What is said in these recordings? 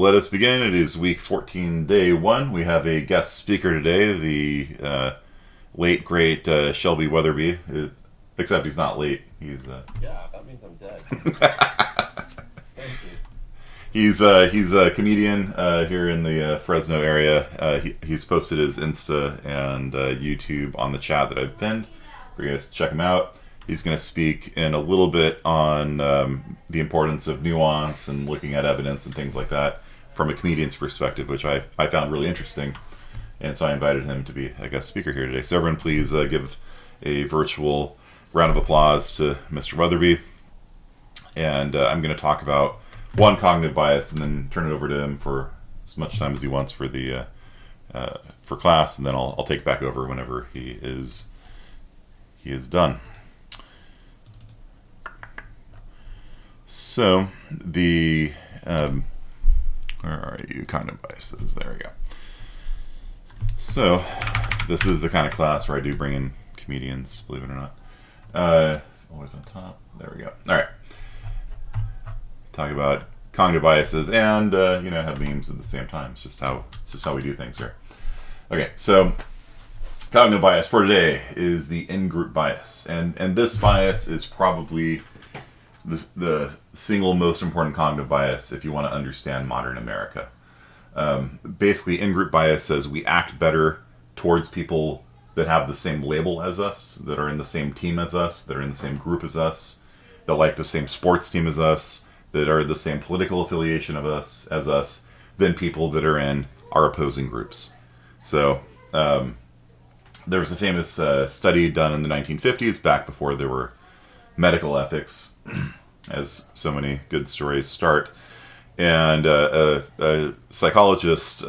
let us begin. It is week 14, day 1. We have a guest speaker today, the late, great Shelby Weatherbee. Except he's not late. He's Yeah, that means I'm dead. Thank you. He's a comedian here in the Fresno area. He's posted his Insta and YouTube on the chat that I've pinned for you guys to check him out. He's going to speak in a little bit on the importance of nuance and looking at evidence and things like that from a comedian's perspective, which I found really interesting. And so I invited him to be a guest speaker here today. So everyone please give a virtual round of applause to Mr. Weatherbee. And I'm going to talk about one, cognitive bias, and then turn it over to him for as much time as he wants for the for class, and then I'll take back over whenever he is done. So the where are you? Cognitive biases. There we go. So this is the kind of class where I do bring in comedians, believe it or not. Always on top. There we go. All right. Talk about cognitive biases and have memes at the same time. It's just how we do things here. Okay, so cognitive bias for today is the in-group bias, and this bias is probably the single most important cognitive bias if you want to understand modern America. Basically, in-group bias says we act better towards people that have the same label as us, that are in the same team as us, that are in the same group as us, that like the same sports team as us, that are the same political affiliation of us as us, than people that are in our opposing groups. So there was a famous study done in the 1950s, back before there were medical ethics, as so many good stories start. And a psychologist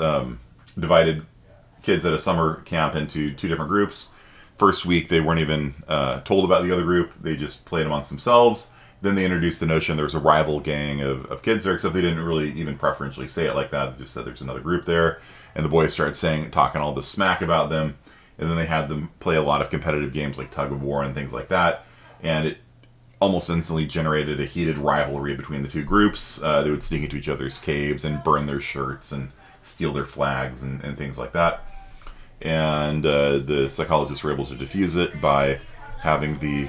divided kids at a summer camp into two different groups. First week, they weren't even told about the other group. They just played amongst themselves. Then they introduced the notion there was a rival gang of kids there, except they didn't really even preferentially say it like that. They just said there's another group there. And the boys started talking all this smack about them. And then they had them play a lot of competitive games like tug of war and things like that. And it almost instantly generated a heated rivalry between the two groups. They would sneak into each other's caves and burn their shirts and steal their flags and things like that. And the psychologists were able to diffuse it by having the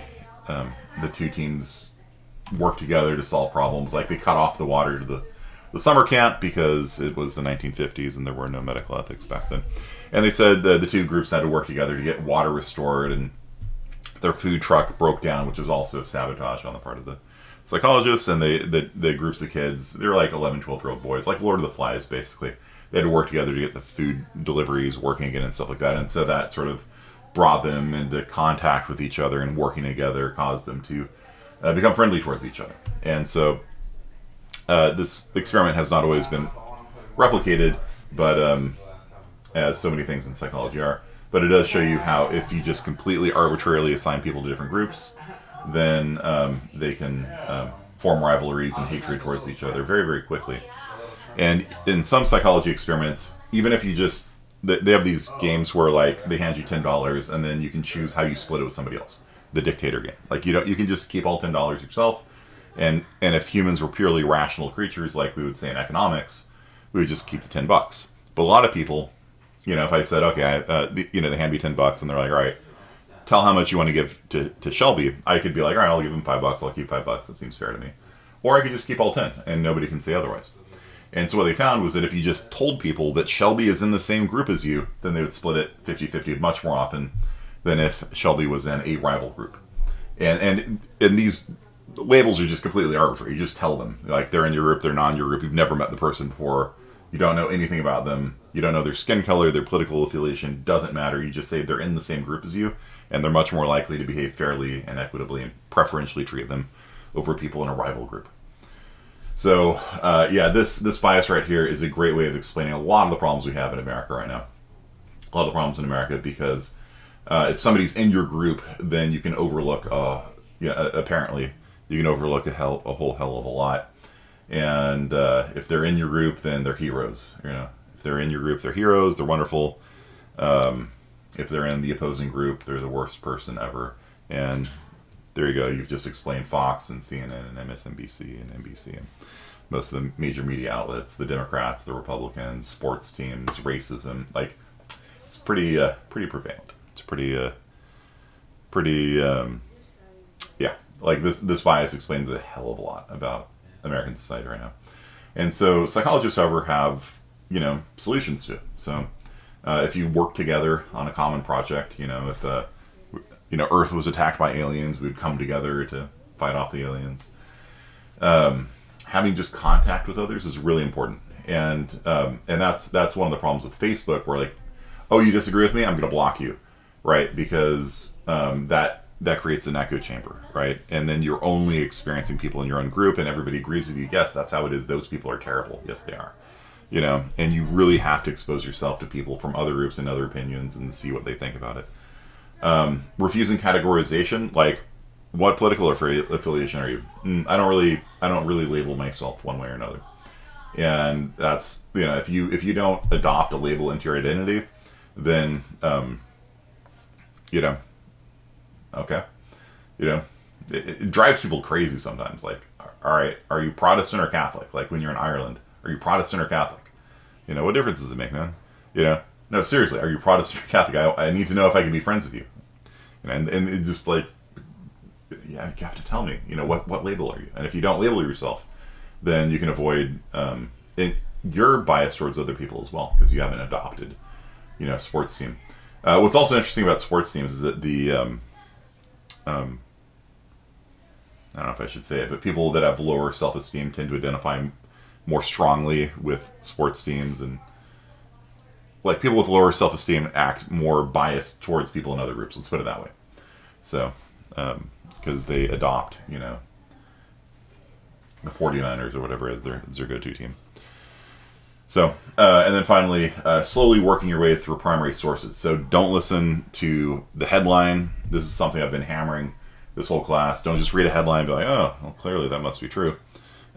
two teams work together to solve problems. Like they cut off the water to the summer camp because it was the 1950s and there were no medical ethics back then. And they said the two groups had to work together to get water restored, and their food truck broke down, which was also sabotage on the part of the psychologists. And the groups of kids, they were like 11, 12-year-old boys, like Lord of the Flies, basically. They had to work together to get the food deliveries working again and stuff like that. And so that sort of brought them into contact with each other, and working together caused them to become friendly towards each other. And so this experiment has not always been replicated, but as so many things in psychology are. But it does show you how if you just completely arbitrarily assign people to different groups, then they can form rivalries and hatred towards each other very, very quickly. And in some psychology experiments, even if you just, they have these games where like they hand you $10 and then you can choose how you split it with somebody else. The dictator game. Like you can just keep all $10 yourself. And if humans were purely rational creatures, like we would say in economics, we would just keep the $10. But a lot of people, if I said, okay, they hand me $10 and they're like, all right, tell how much you want to give to Shelby. I could be like, all right, I'll give him $5. I'll keep $5. That seems fair to me. Or I could just keep all 10 and nobody can say otherwise. And so what they found was that if you just told people that Shelby is in the same group as you, then they would split it 50-50 much more often than if Shelby was in a rival group. And these labels are just completely arbitrary. You just tell them, like, they're in your group, they're not in your group. You've never met the person before. You don't know anything about them. You don't know their skin color, their political affiliation. Doesn't matter. You just say they're in the same group as you, and they're much more likely to behave fairly and equitably and preferentially treat them over people in a rival group. So, this bias right here is a great way of explaining a lot of the problems we have in America right now. A lot of the problems in America because if somebody's in your group, then you can overlook, apparently, you can overlook a whole hell of a lot. And if they're in your group, then they're heroes. If they're in your group, they're heroes. They're wonderful. If they're in the opposing group, they're the worst person ever. And there you go. You've just explained Fox and CNN and MSNBC and NBC and most of the major media outlets, the Democrats, the Republicans, sports teams, racism. Like, it's pretty prevalent. It's yeah. Like this bias explains a hell of a lot about American society right now. And so psychologists, however, have solutions to it. So if you work together on a common project, if Earth was attacked by aliens, we'd come together to fight off the aliens. Having just contact with others is really important, and that's one of the problems with Facebook, where like, oh, you disagree with me, I'm going to block you, right? Because that creates an echo chamber, right? And then you're only experiencing people in your own group, and everybody agrees with you. Yes, that's how it is. Those people are terrible. Yes, they are. And you really have to expose yourself to people from other groups and other opinions and see what they think about it. Refusing categorization, like, what political affiliation are you? I don't really label myself one way or another. And that's, if you don't adopt a label into your identity, then okay, it drives people crazy sometimes. Like, all right, are you Protestant or Catholic? Like when you're in Ireland, are you Protestant or Catholic? What difference does it make, man? No, seriously, are you Protestant or Catholic? I need to know if I can be friends with you. And it just like, yeah, you have to tell me, what label are you? And if you don't label yourself, then you can avoid your bias towards other people as well, because you haven't adopted, sports team. What's also interesting about sports teams is that the I don't know if I should say it, but people that have lower self-esteem tend to identify more strongly with sports teams, and like people with lower self-esteem act more biased towards people in other groups. Let's put it that way. So, because they adopt, the 49ers or whatever as their go-to team. So, and then finally, slowly working your way through primary sources. So don't listen to the headline. This is something I've been hammering this whole class. Don't just read a headline and be like, oh, well, clearly that must be true.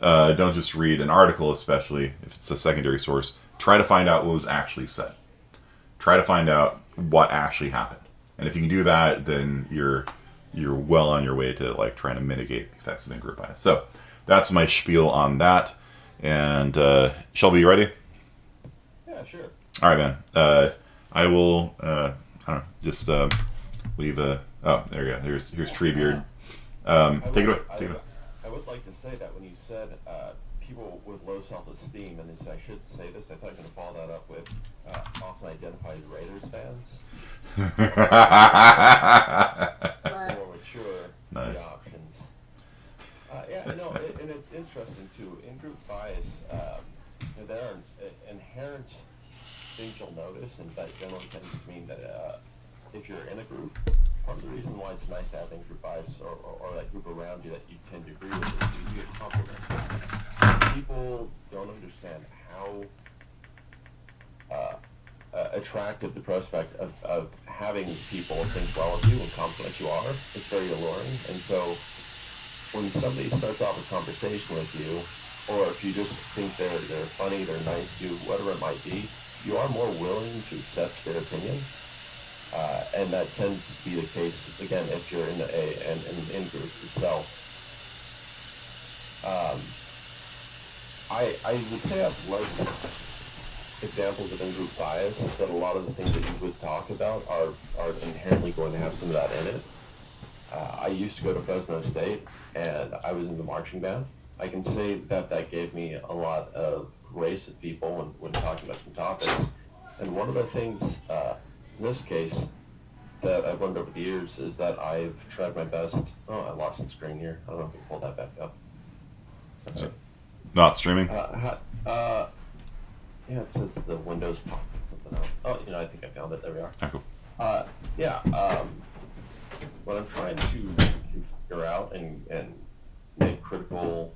Don't just read an article, especially if it's a secondary source. Try to find out what was actually said. Try to find out what actually happened. And if you can do that, then you're well on your way to like trying to mitigate the effects of in-group bias. So that's my spiel on that. And Shelby, you ready? Yeah, sure. All right, man. I will. I don't know. Just leave a. Oh, there you go. Here's Treebeard. Take it away. I would like to say that when you said people with low self-esteem, and I should say this, I thought you were going to follow that up with often identify as Raiders fans. More mature Nice. the options. And it's interesting too. In-group bias, there are inherent things you'll notice, and that generally tends to mean that if you're in a group, part of the reason why it's nice to have in-group bias or that group around you that you tend to agree with is you get compliments. People don't understand how attractive the prospect of having people think well of you and compliment you are. It's very alluring. And so when somebody starts off a conversation with you, or if you just think they're funny, they're nice to you, whatever it might be, you are more willing to accept their opinion. And that tends to be the case, again, if you're in an in-group itself. I would say I have less examples of in-group bias, but a lot of the things that you would talk about are inherently going to have some of that in it. I used to go to Fresno State, and I was in the marching band. I can say that gave me a lot of grace with people when talking about some topics. And one of the things, in this case, that I've learned over the years is that I've tried my best. Oh, I lost the screen here. I don't know if we can pull that back up. Is it not streaming? Yeah, it says the Windows pop something else. Oh, I think I found it. There we are. Oh, cool. What I'm trying to figure out and make critical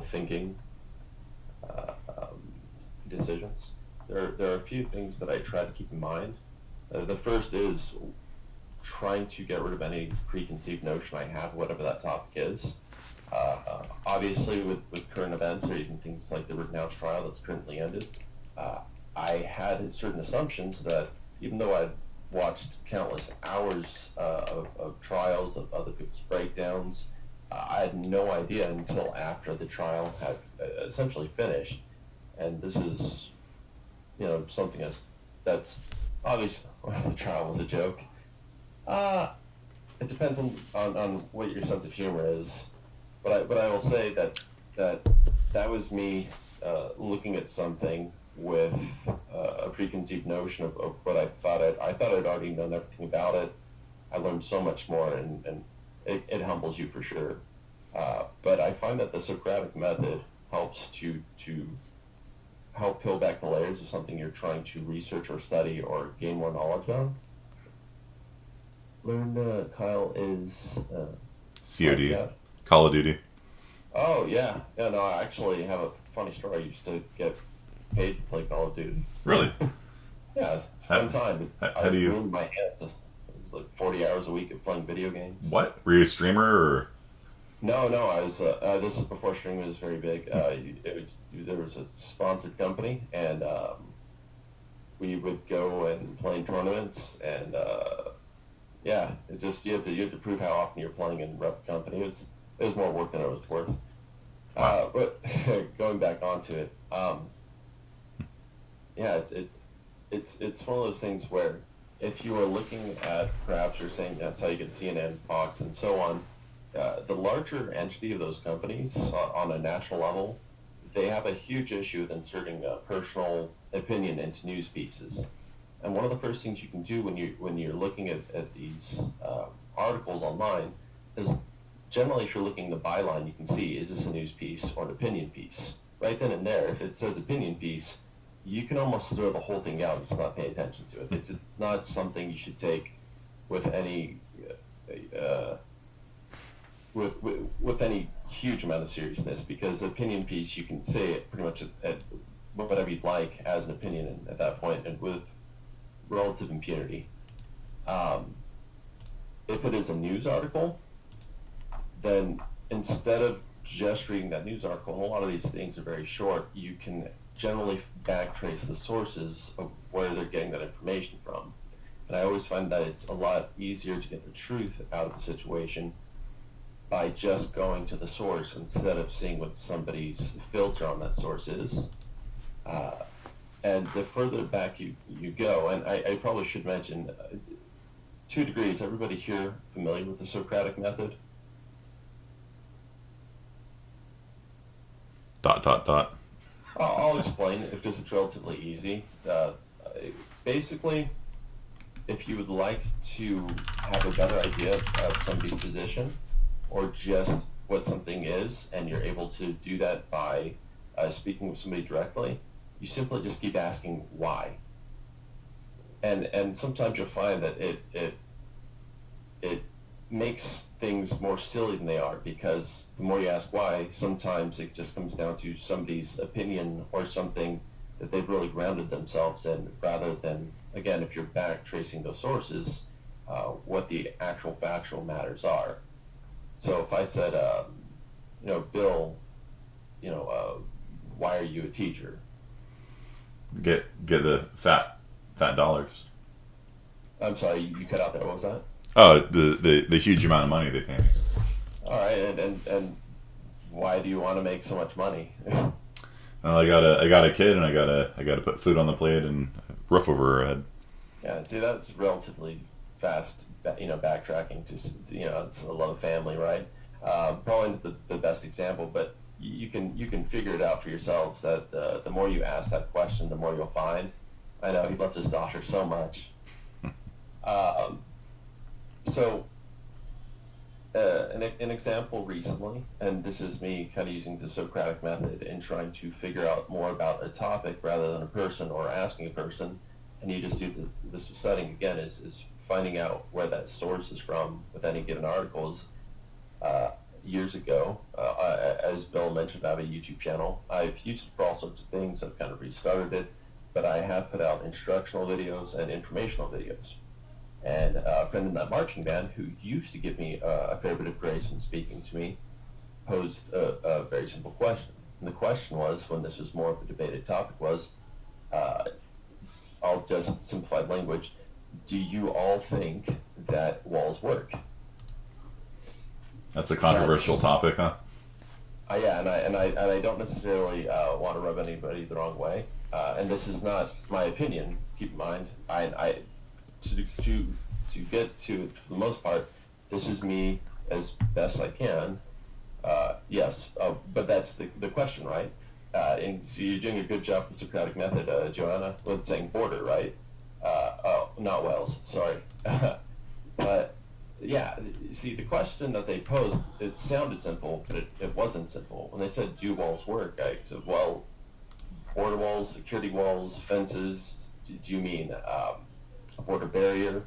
thinking decisions. There are a few things that I try to keep in mind. The first is trying to get rid of any preconceived notion I have, whatever that topic is. Obviously, with current events, or even things like the Rittenhouse trial that's currently ended, I had certain assumptions that even though I'd watched countless hours of trials, of other people's breakdowns, I had no idea until after the trial had essentially finished, and this is, something that's obvious. The trial was a joke. Uh, it depends on what your sense of humor is, but I will say that that was me looking at something with a preconceived notion of what I thought I'd already known everything about it. I learned so much more, and it humbles you for sure. But I find that the Socratic method helps to help peel back the layers of something you're trying to research or study or gain more knowledge on. Learn, Kyle, is COD, yeah. Call of Duty. Oh yeah, yeah. No, I actually have a funny story. I used to get paid to play Call of Duty. Really? Yeah, it's a fun time. How do you? Ruined my hands. It was like 40 hours a week of playing video games. What? Were you a streamer or? No, I was. This was before streaming was very big. There was a sponsored company, and we would go and play in tournaments, and yeah, it just you had to prove how often you're playing and rep the company. It was more work than it was worth. But going back onto it, yeah, it's one of those things where if you are looking at, perhaps you're saying that's how you get CNN, Fox, and so on. The larger entity of those companies on a national level, they have a huge issue with inserting personal opinion into news pieces. And one of the first things you can do when you're looking at these articles online is generally, if you're looking at the byline, you can see, is this a news piece or an opinion piece? Right then and there, if it says opinion piece, you can almost throw the whole thing out and just not pay attention to it. It's not something you should take with any with any huge amount of seriousness, because opinion piece, you can say it pretty much at whatever you'd like as an opinion at that point, and with relative impunity. If it is a news article, then instead of just reading that news article, and a lot of these things are very short, you can generally backtrace the sources of where they're getting that information from. And I always find that it's a lot easier to get the truth out of the situation by just going to the source instead of seeing what somebody's filter on that source is. And the further back you go, and I probably should mention, 2 degrees, everybody here familiar with the Socratic Method? ... I'll explain it because it's relatively easy. Basically, if you would like to have a better idea of somebody's position or just what something is, and you're able to do that by speaking with somebody directly, you simply just keep asking why. And sometimes you'll find that it makes things more silly than they are, because the more you ask why, sometimes it just comes down to somebody's opinion or something that they've really grounded themselves in, rather than, again, if you're back tracing those sources, what the actual factual matters are. So if I said, Bill, why are you a teacher? Get the fat dollars. I'm sorry, you cut out there. What was that? Oh, the huge amount of money they pay me. All right, and why do you want to make so much money? Well, I got a kid, and I gotta put food on the plate and roof over her head. Yeah, see, that's relatively fast. Backtracking to it's a lot of family, right? Probably the best example, but you can figure it out for yourselves that the more you ask that question, the more you'll find. I know he loves his daughter so much. So, an example recently, and this is me kind of using the Socratic method and trying to figure out more about a topic rather than a person, or asking a person, and you just do this setting again is finding out where that source is from with any given articles. Years ago, as Bill mentioned, I have a YouTube channel. I've used it for all sorts of things. I've kind of restarted it, but I have put out instructional videos and informational videos. And a friend in that marching band, who used to give me a fair bit of grace in speaking to me, posed a very simple question. And the question was, when this was more of a debated topic, was, I'll just simplify language, do you all think that walls work? That's a controversial topic, huh? Yeah, and I don't necessarily want to rub anybody the wrong way. And this is not my opinion. Keep in mind, to get to for the most part, this is me as best I can. Yes, but that's the question, right? And so you're doing a good job with the Socratic Method, Joanna, with saying border, right? Oh, not Wells, sorry. But yeah, see, the question that they posed, it sounded simple, but it wasn't simple. When they said, do walls work? I said, well, border walls, security walls, fences, do you mean a border barrier?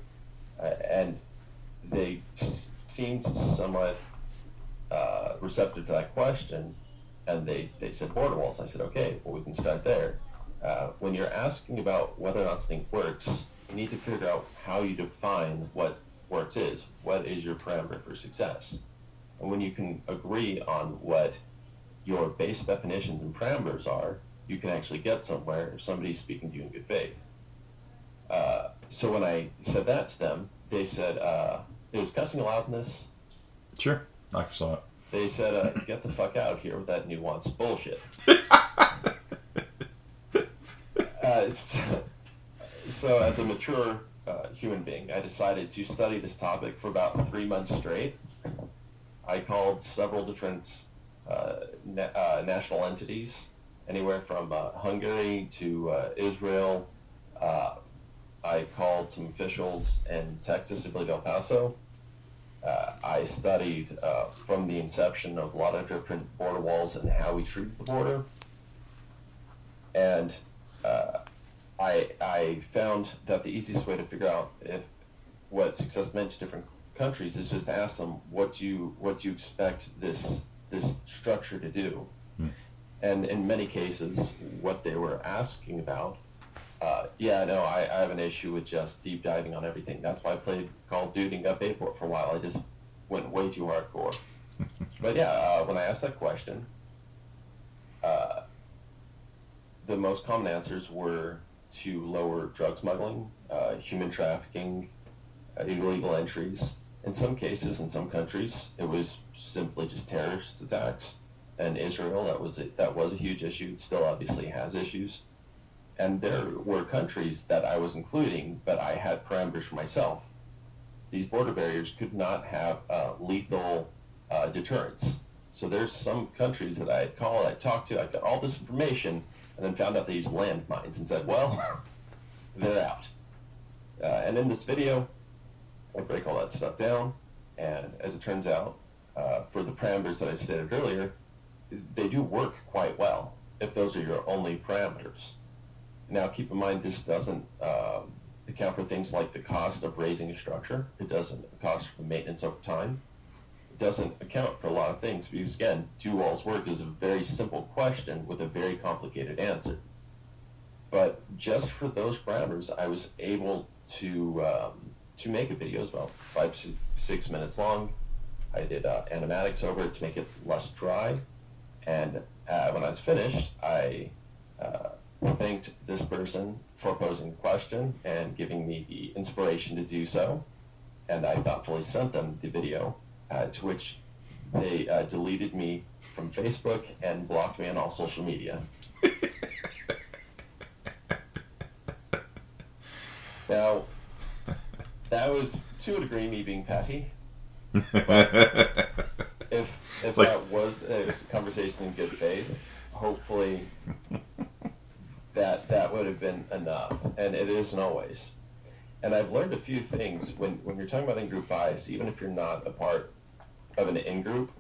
And they seemed somewhat receptive to that question, and they said border walls. I said, okay, well, we can start there. When you're asking about whether or not something works, you need to figure out how you define what works is. What is your parameter for success? And when you can agree on what your base definitions and parameters are, you can actually get somewhere if somebody's speaking to you in good faith. So when I said that to them, they said, is cussing allowed in this? Sure, I saw it. They said, get the fuck out of here with that nuanced bullshit. So as a mature human being, I decided to study this topic for about 3 months straight. I called several different national entities, anywhere from Hungary to Israel. I called some officials in Texas, I believe El Paso. I studied from the inception of a lot of different border walls and how we treat the border. And I found that the easiest way to figure out what success meant to different countries is just to ask them what you expect this structure to do. And in many cases, what they were asking about, I have an issue with just deep diving on everything. That's why I played Call of Duty and got paid for it for a while. I just went way too hardcore. But when I asked that question, the most common answers were to lower drug smuggling, human trafficking, illegal entries. In some cases, in some countries, it was simply just terrorist attacks. And Israel, that was a huge issue. It still obviously has issues. And there were countries that I was including, but I had parameters for myself. These border barriers could not have lethal deterrence. So there's some countries that I had called, I talked to, I got all this information, and then found out they used landmines and said, well, they're out. And in this video, I break all that stuff down, and as it turns out, for the parameters that I stated earlier, they do work quite well if those are your only parameters. Now, keep in mind, this doesn't account for things like the cost of raising a structure. It doesn't cost for maintenance over time. It doesn't account for a lot of things because, again, do walls work is a very simple question with a very complicated answer. But just for those parameters, I was able to make a video as well, 5-6 minutes long. I did animatics over it to make it less dry. And when I was finished, I thanked this person for posing the question and giving me the inspiration to do so. And I thoughtfully sent them the video, to which they deleted me from Facebook and blocked me on all social media. Now, that was, to a degree, me being petty. But if like, that was a conversation in good faith, hopefully that would have been enough. And it isn't always. And I've learned a few things when you're talking about in-group bias, even if you're not a part of an in-group,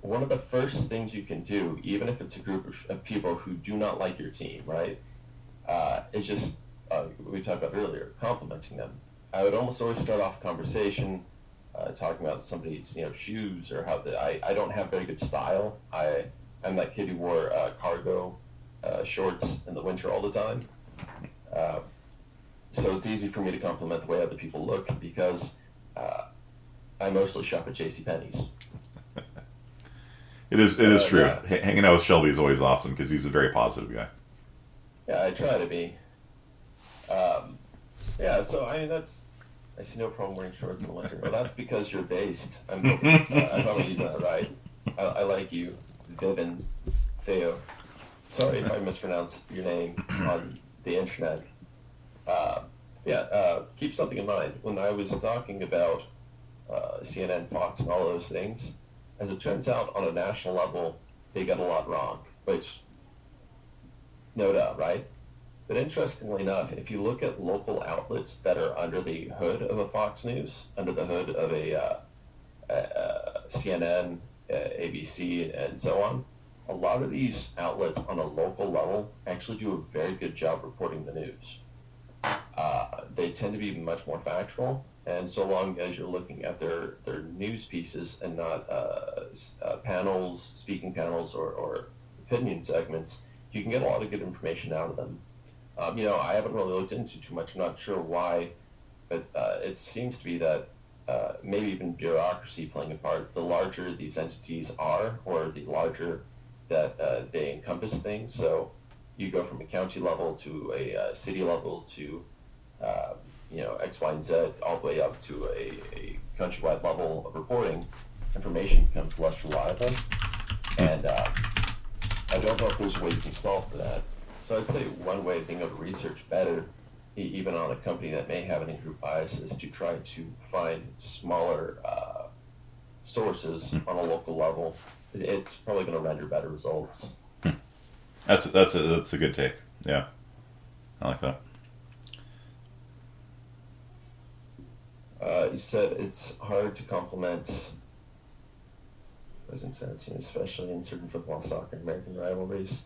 one of the first things you can do, even if it's a group of people who do not like your team, right, is just, we talked about earlier, complimenting them. I would almost always start off a conversation talking about somebody's shoes or how I don't have very good style. I'm that kid who wore cargo shorts in the winter all the time. So it's easy for me to compliment the way other people look because I mostly shop at JCPenney's. It is true. Yeah. Hanging out with Shelby is always awesome because he's a very positive guy. Yeah, I try to be. So I mean I see no problem wearing shorts in the winter. Well, that's because you're based. I'm probably using that right. I like you, Vivin Theo. Sorry if I mispronounce your name on the internet. Uh, keep something in mind. When I was talking about CNN, Fox, and all those things, as it turns out, on a national level, they got a lot wrong, which, no doubt, right? But interestingly enough, if you look at local outlets that are under the hood of a Fox News, under the hood of a CNN, ABC, and so on, a lot of these outlets on a local level actually do a very good job reporting the news. They tend to be much more factual, and so long as you're looking at their news pieces and not panels, speaking panels, or opinion segments, you can get a lot of good information out of them. I haven't really looked into too much. I'm not sure why, but it seems to be that maybe even bureaucracy playing a part. The larger these entities are, or the larger that they encompass things. So you go from a county level to a city level to X, Y, and Z, all the way up to a countrywide level of reporting. Information becomes less reliable, and I don't know if there's a way you can solve for that. So I'd say one way of being able to research better, even on a company that may have an in-group bias, is to try to find smaller sources on a local level. It's probably going to render better results. That's a good take. Yeah, I like that. You said it's hard to compliment President Saracen, especially in certain football, soccer, and American rivalries.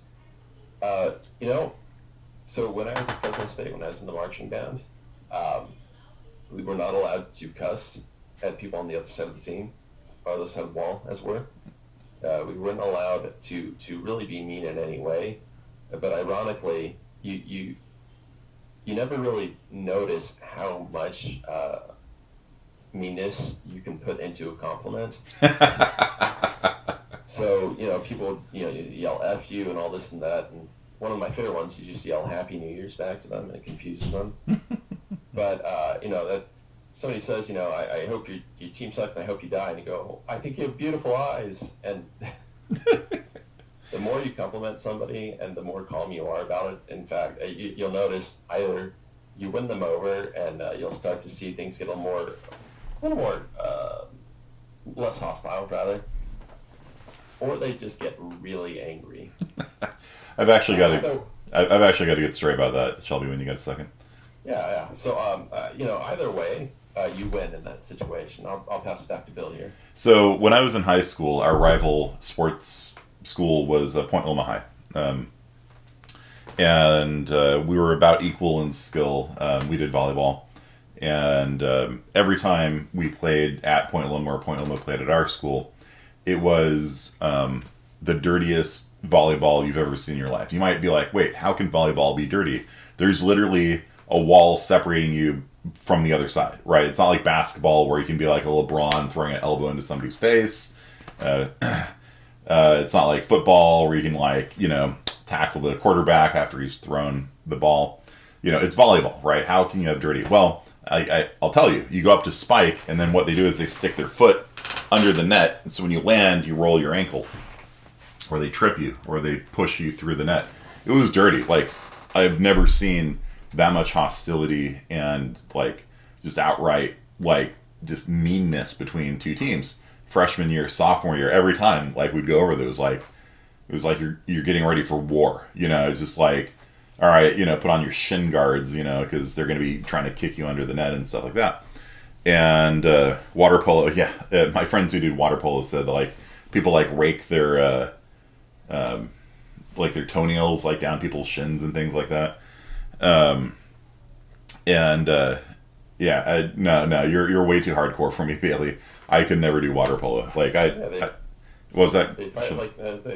So when I was at Fresno State, when I was in the marching band, we were not allowed to cuss at people on the other side of the scene, or the other side of the wall, as it were. We weren't allowed to really be mean in any way, but ironically, you never really notice how much meanness you can put into a compliment. So, people, yell F you and all this and that, and one of my favorite ones, you just yell Happy New Year's back to them, and it confuses them. But, that somebody says, I hope your team sucks and I hope you die, and you go, I think you have beautiful eyes. And the more you compliment somebody and the more calm you are about it, in fact, you'll notice either you win them over and you'll start to see things get a little more less hostile, rather, or they just get really angry. I've actually got to get straight about that, Shelby, when you get a second. Yeah. So, either way, you win in that situation. I'll pass it back to Bill here. So when I was in high school, our rival sports school was Point Loma High. And we were about equal in skill. We did volleyball. And every time we played at Point Loma or Point Loma played at our school, it was the dirtiest volleyball you've ever seen in your life. You might be like, wait, how can volleyball be dirty? There's literally a wall separating you from the other side, right? It's not like basketball where you can be like a LeBron throwing an elbow into somebody's face. It's not like football where you can tackle the quarterback after he's thrown the ball. It's volleyball, right? How can you have dirty? Well, I'll tell you. You go up to spike, and then what they do is they stick their foot under the net, and so when you land, you roll your ankle, or they trip you, or they push you through the net. It was dirty. Like, I've never seen that much hostility and just outright just meanness between two teams. Freshman year, sophomore year, every time we'd go over there, it was like you're getting ready for war. It's just like, all right, put on your shin guards, because they're going to be trying to kick you under the net and stuff like that. And water polo, my friends who did water polo said people rake their their toenails down people's shins and things like that. No, you're way too hardcore for me, Bailey. I could never do water polo. What was that? They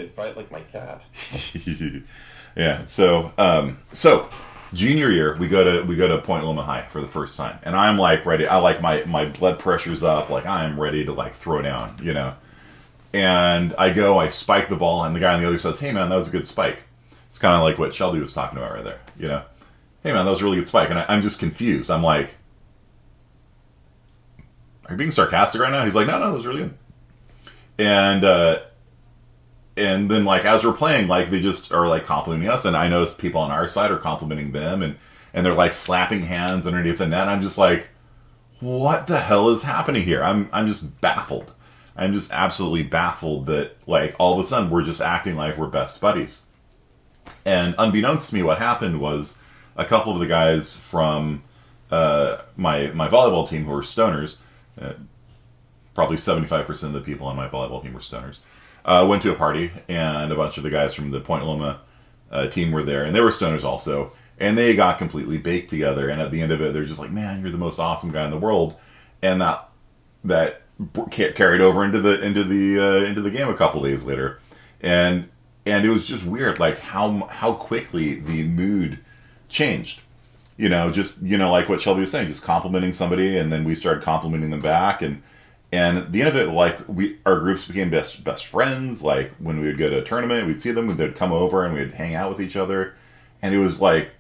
fight like my cat. Yeah. So junior year, we go to Point Loma High for the first time, and I'm ready. My blood pressure's up. I'm ready to throw down, And I spike the ball, and the guy on the other says, "Hey man, that was a good spike." It's kind of like what Shelby was talking about right there, Hey man, that was a really good spike, and I'm just confused. I'm like, are you being sarcastic right now? He's like, no, that was really good. And then like as we're playing, like they just are like complimenting us, and I noticed people on our side are complimenting them, and they're like slapping hands underneath the net. And I'm just like, what the hell is happening here? I'm just baffled. I'm just absolutely baffled that like all of a sudden we're just acting like we're best buddies. And unbeknownst to me, what happened was a couple of the guys from my volleyball team who were stoners, probably 75% of the people on my volleyball team were stoners, went to a party, and a bunch of the guys from the Point Loma team were there, and they were stoners also, and they got completely baked together. And at the end of it, they're just like, "Man, you're the most awesome guy in the world," and that carried over into the game a couple days later, and it was just weird, like how quickly the mood changed. Just like what Shelby was saying, just complimenting somebody, and then we started complimenting them back, and at the end of it, like our groups became best friends. Like when we would go to a tournament, we'd see them, they'd come over, and we'd hang out with each other, and it was like,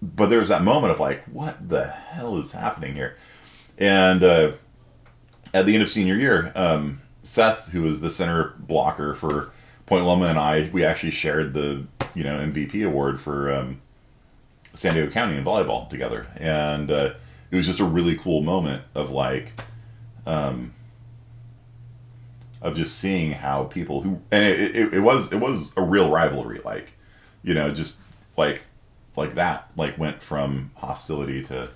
but there was that moment of like, what the hell is happening here? And at the end of senior year, Seth, who was the center blocker for Point Loma, and we actually shared the MVP award for San Diego County in volleyball together, and it was just a really cool moment of like. Of just seeing how people who, and it was a real rivalry, like just like that, like went from hostility to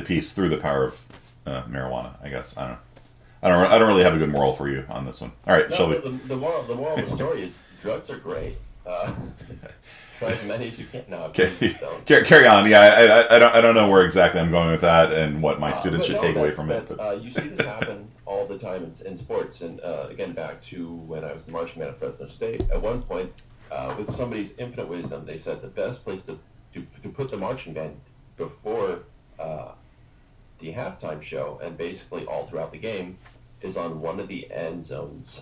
peace through the power of marijuana, I guess. I don't really have a good moral for you on this one. All right, No, Shelby. the moral of the story is drugs are great. Try as many as you can. No, Okay. don't. Carry on. Yeah, I don't know where exactly I'm going with that and what my students should take away from it. You see this happen all the time in sports. And again, back to when I was the marching man at Fresno State, at one point, with somebody's infinite wisdom, they said the best place to put the marching band before the halftime show and basically all throughout the game is on one of the end zones,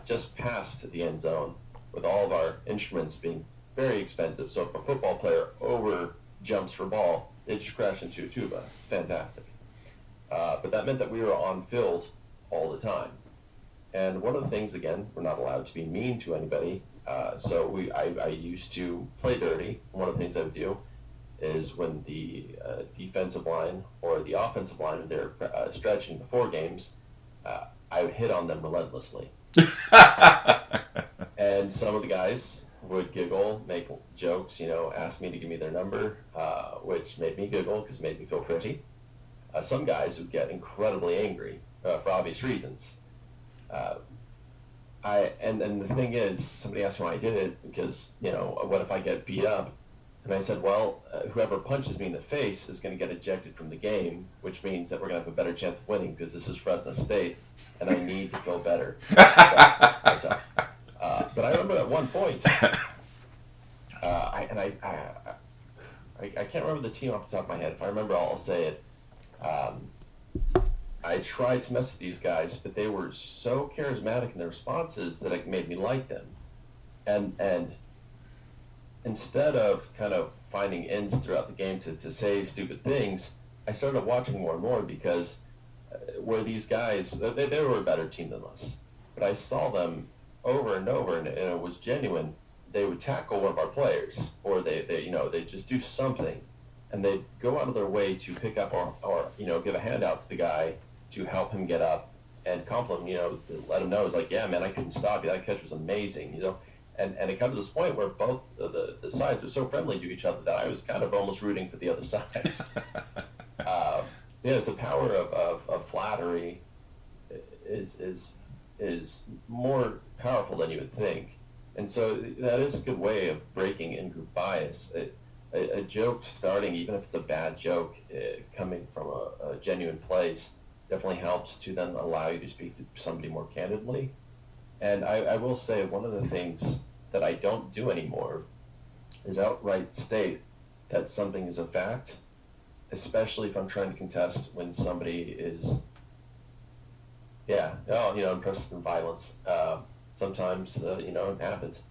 just past the end zone, with all of our instruments being very expensive. So if a football player over jumps for ball, they just crash into a tuba. It's fantastic. But that meant that we were on field all the time. And one of the things, again, we're not allowed to be mean to anybody. So I used to play dirty. One of the things I would do is when the defensive line or the offensive line, when they're stretching before games, I would hit on them relentlessly. And some of the guys would giggle, make jokes, ask me to give me their number, which made me giggle because it made me feel pretty. Some guys would get incredibly angry for obvious reasons. And the thing is, somebody asked me why I did it because, what if I get beat up? And I said, well, whoever punches me in the face is going to get ejected from the game, which means that we're going to have a better chance of winning because this is Fresno State, and I need to feel better about myself. But I remember at one point, I can't remember the team off the top of my head. If I remember, I'll say it. I tried to mess with these guys, but they were so charismatic in their responses that it made me like them. And instead of kind of finding ends throughout the game to say stupid things, I started watching more and more because where these guys, they were a better team than us. But I saw them over and over, and it was genuine. They would tackle one of our players, or they just do something, and they'd go out of their way to pick up or give a handout to the guy to help him get up and compliment him, let him know, it's like, yeah, man, I couldn't stop you. That catch was amazing, And it got to this point where both the sides were so friendly to each other that I was kind of almost rooting for the other side. It's the power of flattery is more powerful than you would think. And so that is a good way of breaking in-group bias. A joke starting, even if it's a bad joke, coming from a genuine place, definitely helps to then allow you to speak to somebody more candidly. And I will say one of the things that I don't do anymore is outright state that something is a fact, especially if I'm trying to contest when somebody is, interested in violence. Sometimes, it happens.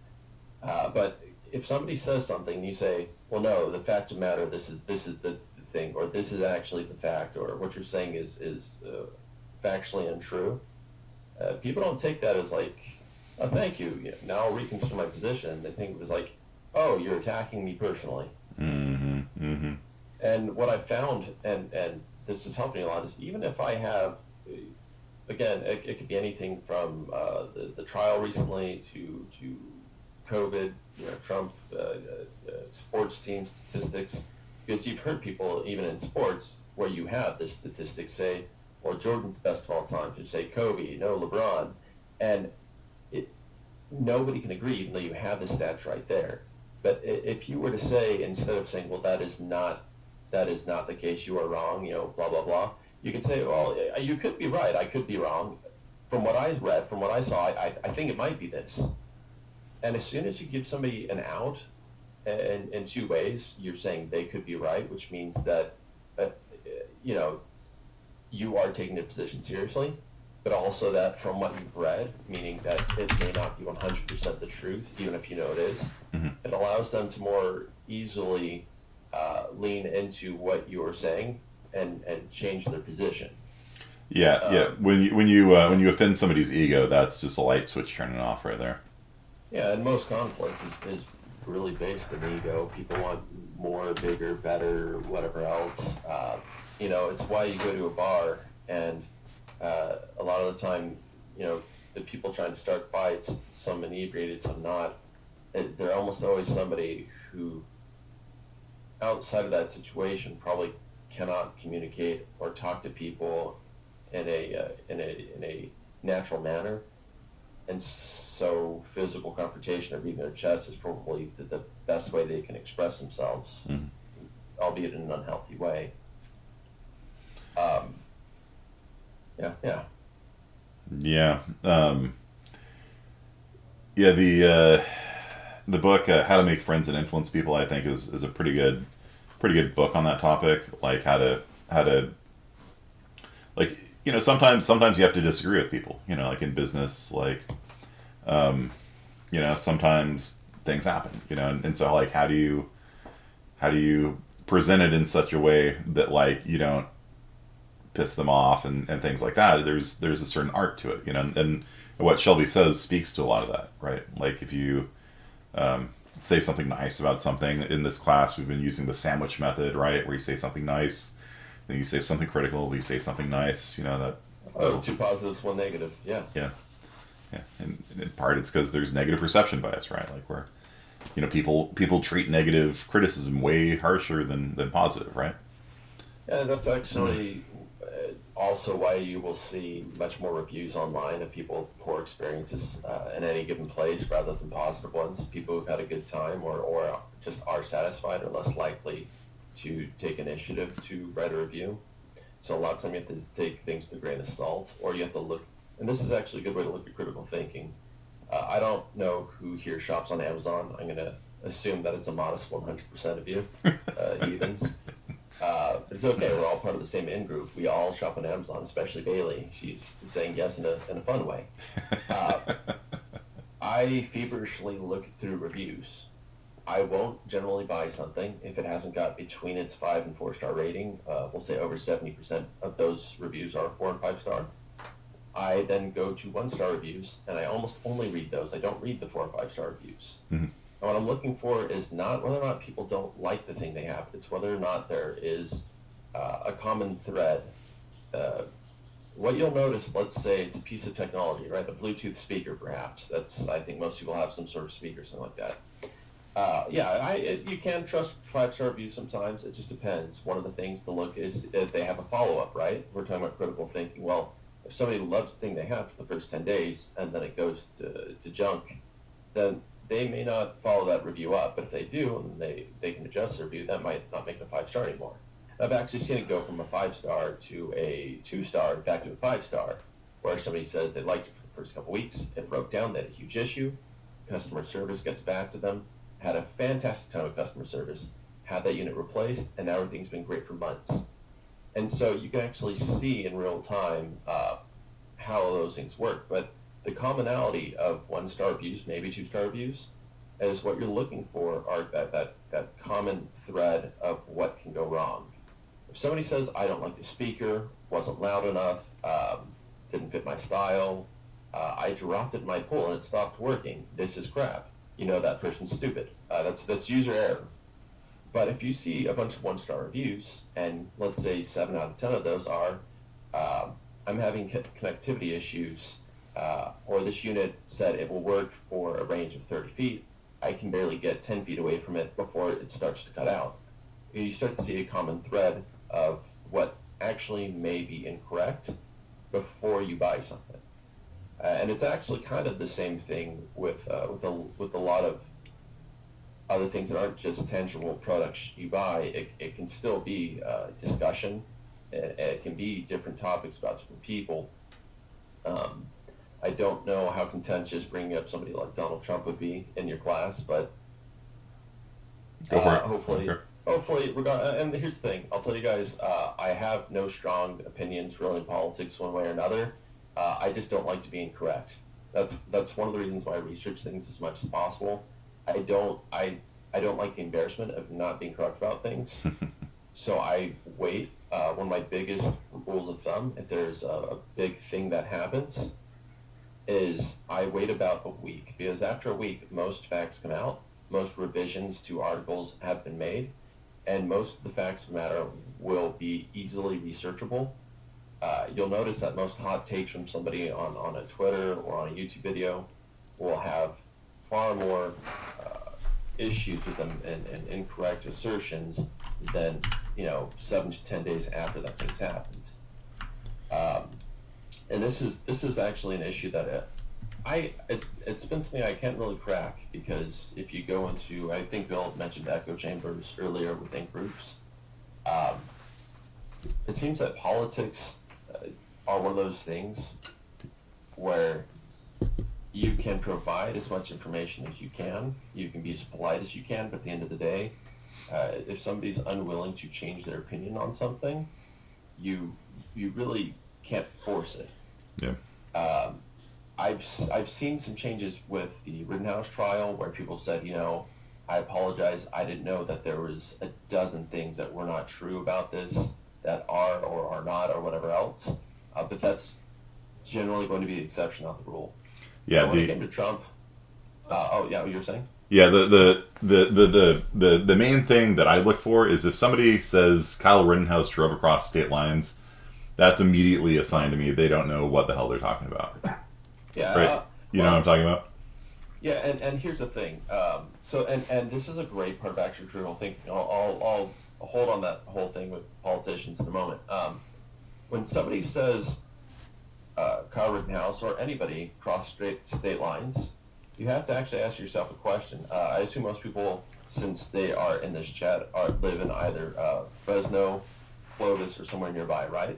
But if somebody says something and you say, well, no, the fact of the matter, this is the thing, or this is actually the fact, or what you're saying is factually untrue, people don't take that as like, oh, thank you. Now I'll reconsider my position. They think it was like, oh, you're attacking me personally. Mm-hmm. Mm-hmm. And what I found, and this is helping a lot, is even if I have, again, it could be anything from the trial recently to COVID, Trump, sports team statistics, because you've heard people, even in sports, where you have this statistic say, well, Jordan's the best of all time, you say Kobe, no LeBron, and nobody can agree, even though you have the stats right there. But if you were to say, instead of saying, well, that is not the case, you are wrong, blah, blah, blah, you can say, well, you could be right, I could be wrong. From what I read, from what I saw, I think it might be this. And as soon as you give somebody an out in two ways, you're saying they could be right, which means that, you are taking their position seriously, but also that from what you've read, meaning that it may not be 100% the truth, even if you know it is, Mm-hmm. it allows them to more easily lean into what you're saying and change their position. Yeah, yeah. When you offend somebody's ego, that's just a light switch turning off right there. Yeah, and most conflicts is really based on ego. People want more, bigger, better, whatever else. It's why you go to a bar, and a lot of the time, the people trying to start fights, some inebriated, some not, they're almost always somebody who, outside of that situation, probably cannot communicate or talk to people in a natural manner, and so physical confrontation or beating their chest is probably the best way they can express themselves, Mm-hmm. albeit in an unhealthy way. Yeah. Yeah. Yeah. The book "How to Make Friends and Influence People," I think is a pretty good book on that topic. Like how to like sometimes you have to disagree with people. Like in business, like sometimes things happen. And so like how do you present it in such a way that like you don't piss them off and things like that. There's a certain art to it, and what Shelby says speaks to a lot of that, right? Like if you say something nice about something. In this class, we've been using the sandwich method, right? Where you say something nice, then you say something critical, then you say something nice, Two positives, one negative. Yeah. Yeah. Yeah. And in part it's because there's negative perception bias, right? Like where, people treat negative criticism way harsher than positive, right? Yeah, that's actually also why you will see much more reviews online of people poor experiences in any given place rather than positive ones. People who've had a good time or just are satisfied are less likely to take initiative to write a review. So a lot of time you have to take things with a grain of salt, or you have to look, and this is actually a good way to look at critical thinking. I don't know who here shops on Amazon. I'm going to assume that it's a modest 100% of you, heathens. It's okay. We're all part of the same in-group. We all shop on Amazon, especially Bailey. She's saying yes in a fun way. I feverishly look through reviews. I won't generally buy something if it hasn't got between its 5 and 4 star rating. We'll say over 70% of those reviews are 4 and 5 star. I then go to 1 star reviews, and I almost only read those. I don't read the 4 or 5 star reviews. Mm-hmm. And what I'm looking for is not whether or not people don't like the thing they have. It's whether or not there is a common thread. What you'll notice, let's say it's a piece of technology, right? A Bluetooth speaker, perhaps. I think most people have some sort of speaker, something like that. You can trust 5 star reviews sometimes. It just depends. One of the things to look is if they have a follow-up, right? We're talking about critical thinking. Well, if somebody loves the thing they have for the first 10 days and then it goes to junk, then they may not follow that review up. But if they do and they can adjust their review, that might not make it a 5 star anymore. I've actually seen it go from a 5 star to a 2 star back to a 5 star, where somebody says they liked it for the first couple weeks, it broke down, they had a huge issue, customer service gets back to them, had a fantastic time with customer service, had that unit replaced, and now everything's been great for months. And so you can actually see in real time how those things work. But the commonality of 1 star reviews, maybe 2 star reviews, is what you're looking for are that common thread of what can go wrong. If somebody says, I don't like the speaker, wasn't loud enough, didn't fit my style, I dropped it in my pool and it stopped working, this is crap. You know that person's stupid. That's user error. But if you see a bunch of one-star reviews, and let's say 7 out of 10 of those are, I'm having connectivity issues, or this unit said it will work for a range of 30 feet, I can barely get 10 feet away from it before it starts to cut out. You start to see a common thread of what actually may be incorrect before you buy something. And it's actually kind of the same thing with a lot of other things that aren't just tangible products you buy. It can still be discussion. It can be different topics about different people. I don't know how contentious bringing up somebody like Donald Trump would be in your class, but Go for it. hopefully, Okay. hopefully, and here's the thing, I'll tell you guys, I have no strong opinions really in politics one way or another. I just don't like to be incorrect. That's one of the reasons why I research things as much as possible. I don't like the embarrassment of not being correct about things. So I wait. One of my biggest rules of thumb, if there's a big thing that happens, is I wait about a week, because after a week, most facts come out, most revisions to articles have been made, and most of the facts of the matter will be easily researchable. You'll notice that most hot takes from somebody on a Twitter or on a YouTube video will have far more issues with them and incorrect assertions than 7 to 10 days after that thing's happened. And this is actually an issue that it's been something I can't really crack, because if you go into, I think Bill mentioned echo chambers earlier within groups. It seems that politics are one of those things where you can provide as much information as you can be as polite as you can, but at the end of the day, if somebody's unwilling to change their opinion on something, you really can't force it. Yeah. I've seen some changes with the Rittenhouse trial where people said, I apologize, I didn't know that there was a dozen things that were not true about this, that are or are not, or whatever else. But that's generally going to be the exception, not the rule. Yeah. When it came to Trump, what you were saying? Yeah, the main thing that I look for is if somebody says Kyle Rittenhouse drove across state lines, that's immediately a sign to me they don't know what the hell they're talking about. Yeah. Right? You know what I'm talking about? Yeah, and here's the thing. And this is a great part of actually critical thinking. I'll hold on that whole thing with politicians in a moment. When somebody says Kyle Rittenhouse or anybody cross state lines, you have to actually ask yourself a question. I assume most people, since they are in this chat, live in either Fresno, Clovis, or somewhere nearby, right?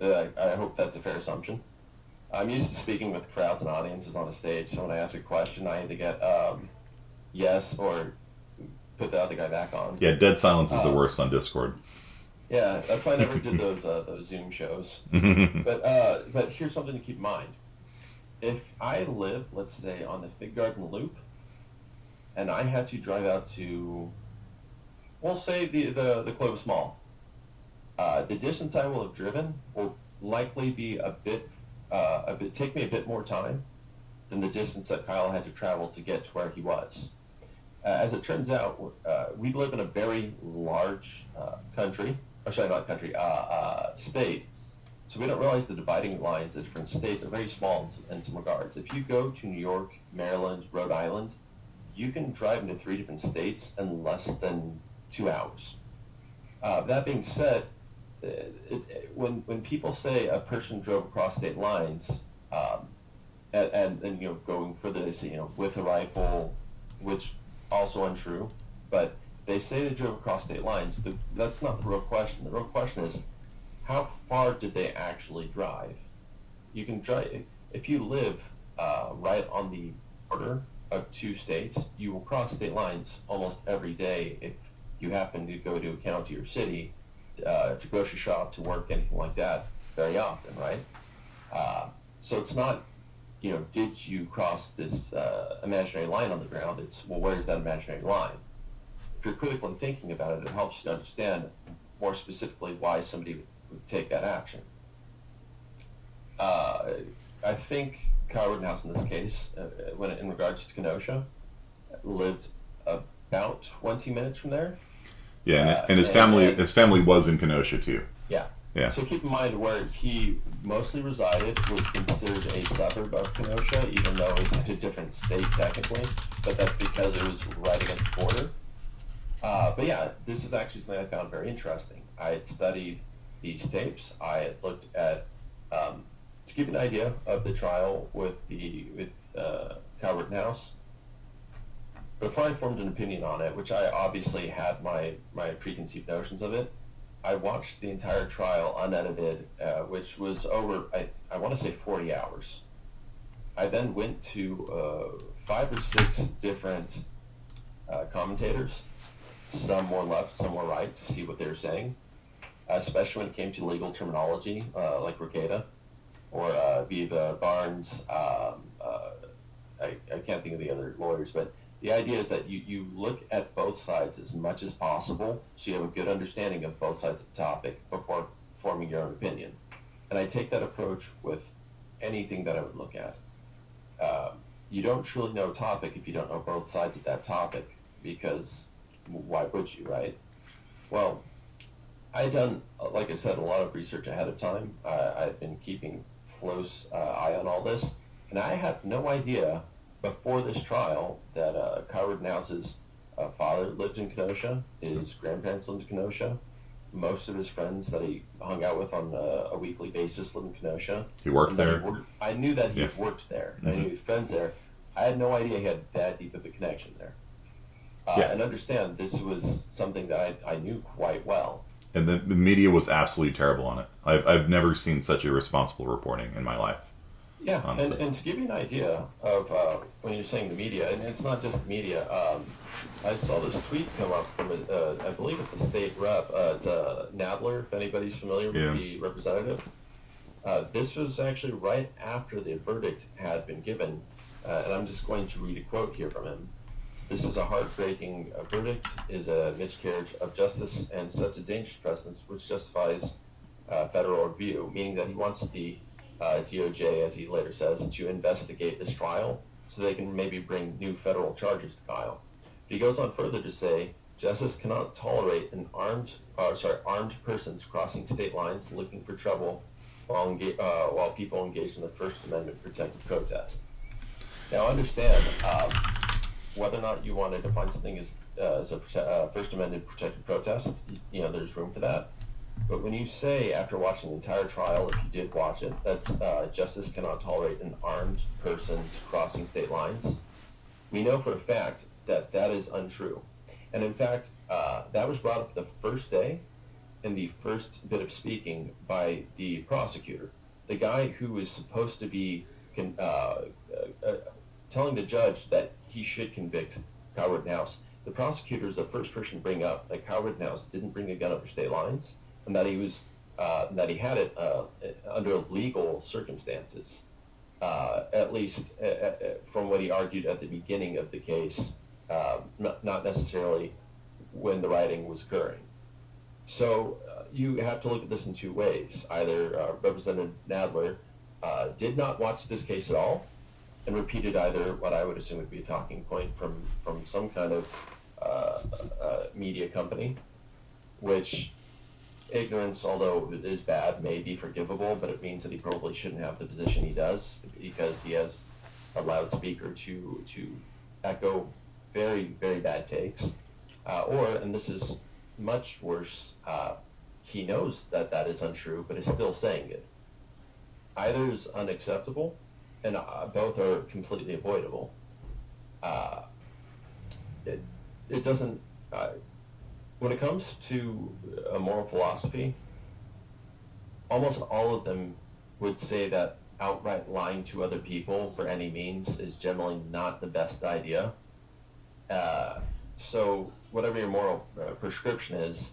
I hope that's a fair assumption. I'm used to speaking with crowds and audiences on a stage, so when I ask a question, I either get yes or put the other guy back on. Yeah, dead silence is the worst on Discord. Yeah, that's why I never did those Zoom shows. But here's something to keep in mind. If I live, let's say, on the Fig Garden Loop, and I had to drive out to, we'll say the Clovis Mall, the distance I will have driven will likely be take me a bit more time than the distance that Kyle had to travel to get to where he was. As it turns out, we live in a very large state, so we don't realize the dividing lines of different states are very small in some regards. If you go to New York, Maryland, Rhode Island, you can drive into 3 different states in less than 2 hours. That being said, when people say a person drove across state lines, and going further, they say with a rifle, which also untrue, but they say they drove across state lines. That's not the real question. The real question is, how far did they actually drive? You can drive if you live right on the border of 2 states. You will cross state lines almost every day if you happen to go to a county or city. To grocery shop, to work, anything like that, very often, right? So it's not, did you cross this imaginary line on the ground? It's, well, where is that imaginary line? if you're critical in thinking about it, it helps you to understand more specifically why somebody would take that action. I think Kyle Rittenhouse in this case, when in regards to Kenosha, lived about 20 minutes from there. Yeah, and his family was in Kenosha too. Yeah. Yeah. So keep in mind where he mostly resided was considered a suburb of Kenosha, even though it's a different state technically, but that's because it was right against the border. But yeah, this is actually something I found very interesting. I had studied these tapes. I had looked at, to give you an idea of the trial with Kyle Rittenhouse. Before I formed an opinion on it, which I obviously had my preconceived notions of it, I watched the entire trial unedited, which was over, I want to say 40 hours. I then went to 5 or 6 different commentators, some more left, some more right, to see what they were saying, especially when it came to legal terminology, like Ricada, or Viva Barnes. I can't think of the other lawyers, but the idea is that you look at both sides as much as possible so you have a good understanding of both sides of the topic before forming your own opinion. And I take that approach with anything that I would look at. You don't truly know a topic if you don't know both sides of that topic, because why would you, right? Well, I had done, like I said, a lot of research ahead of time. I've been keeping close eye on all this, and I had no idea before this trial that Kyle Rittenhouse's father lived in Kenosha, his grandparents lived in Kenosha, most of his friends that he hung out with on a weekly basis lived in Kenosha. He worked there? I knew that he had worked there. Mm-hmm. I knew he had friends there. I had no idea he had that deep of a connection there. And understand, this was something that I knew quite well. And the media was absolutely terrible on it. I've never seen such irresponsible reporting in my life. Yeah, and to give you an idea of when you're saying the media, and it's not just the media, I saw this tweet come up from, I believe it's a state rep, it's Nadler, if anybody's familiar with the representative. This was actually right after the verdict had been given, and I'm just going to read a quote here from him. This is a heartbreaking verdict, is a miscarriage of justice, and sets a dangerous precedent which justifies federal review, meaning that he wants the DOJ, as he later says, to investigate this trial so they can maybe bring new federal charges to Kyle. But he goes on further to say, justice cannot tolerate an armed persons crossing state lines looking for trouble while people engage in the First Amendment protected protest. Now understand, whether or not you want to define something as a First Amendment protected protest, there's room for that. But when you say, after watching the entire trial, if you did watch it, that justice cannot tolerate an armed persons crossing state lines, we know for a fact that that is untrue. And in fact, that was brought up the first day in the first bit of speaking by the prosecutor, the guy who is supposed to be telling the judge that he should convict Kyle Rittenhouse. The prosecutor is the first person to bring up that Kyle Rittenhouse didn't bring a gun over state lines, and that he had it under legal circumstances, at least from what he argued at the beginning of the case, not necessarily when the rioting was occurring. So you have to look at this in two ways. Either Representative Nadler did not watch this case at all and repeated either what I would assume would be a talking point from some kind of media company, which ignorance, although it is bad, may be forgivable, but it means that he probably shouldn't have the position he does because he has a loudspeaker to echo very, very bad takes. Or, and this is much worse, he knows that that is untrue, but is still saying it. Either is unacceptable, and both are completely avoidable. It doesn't... when it comes to a moral philosophy, almost all of them would say that outright lying to other people for any means is generally not the best idea. So whatever your moral prescription is,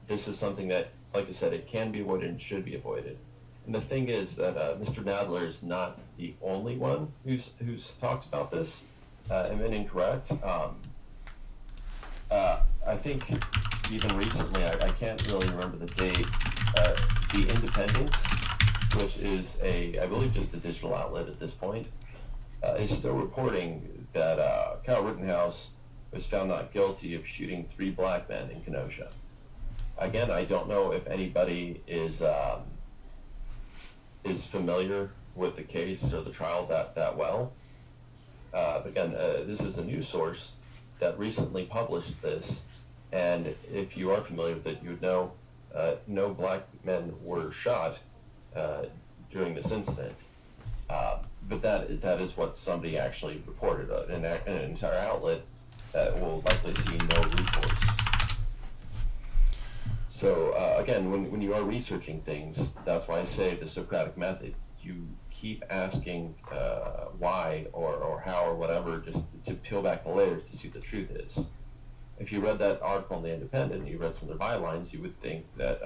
this is something that, like I said, it can be avoided and should be avoided. And the thing is that Mr. Nadler is not the only one who's talked about this and been incorrect. I think even recently, I can't really remember the date, The Independent, which is I believe just a digital outlet at this point, is still reporting that Kyle Rittenhouse was found not guilty of shooting 3 black men in Kenosha. Again, I don't know if anybody is familiar with the case or the trial that well. But again, this is a news source that recently published this, and if you are familiar with it, you would know no black men were shot during this incident. But that is what somebody actually reported, an entire outlet that will likely see no recourse. So again, when you are researching things, that's why I say the Socratic Method. You keep asking why or how or whatever, just to peel back the layers to see what the truth is. If you read that article in The Independent and you read some of the bylines, you would think that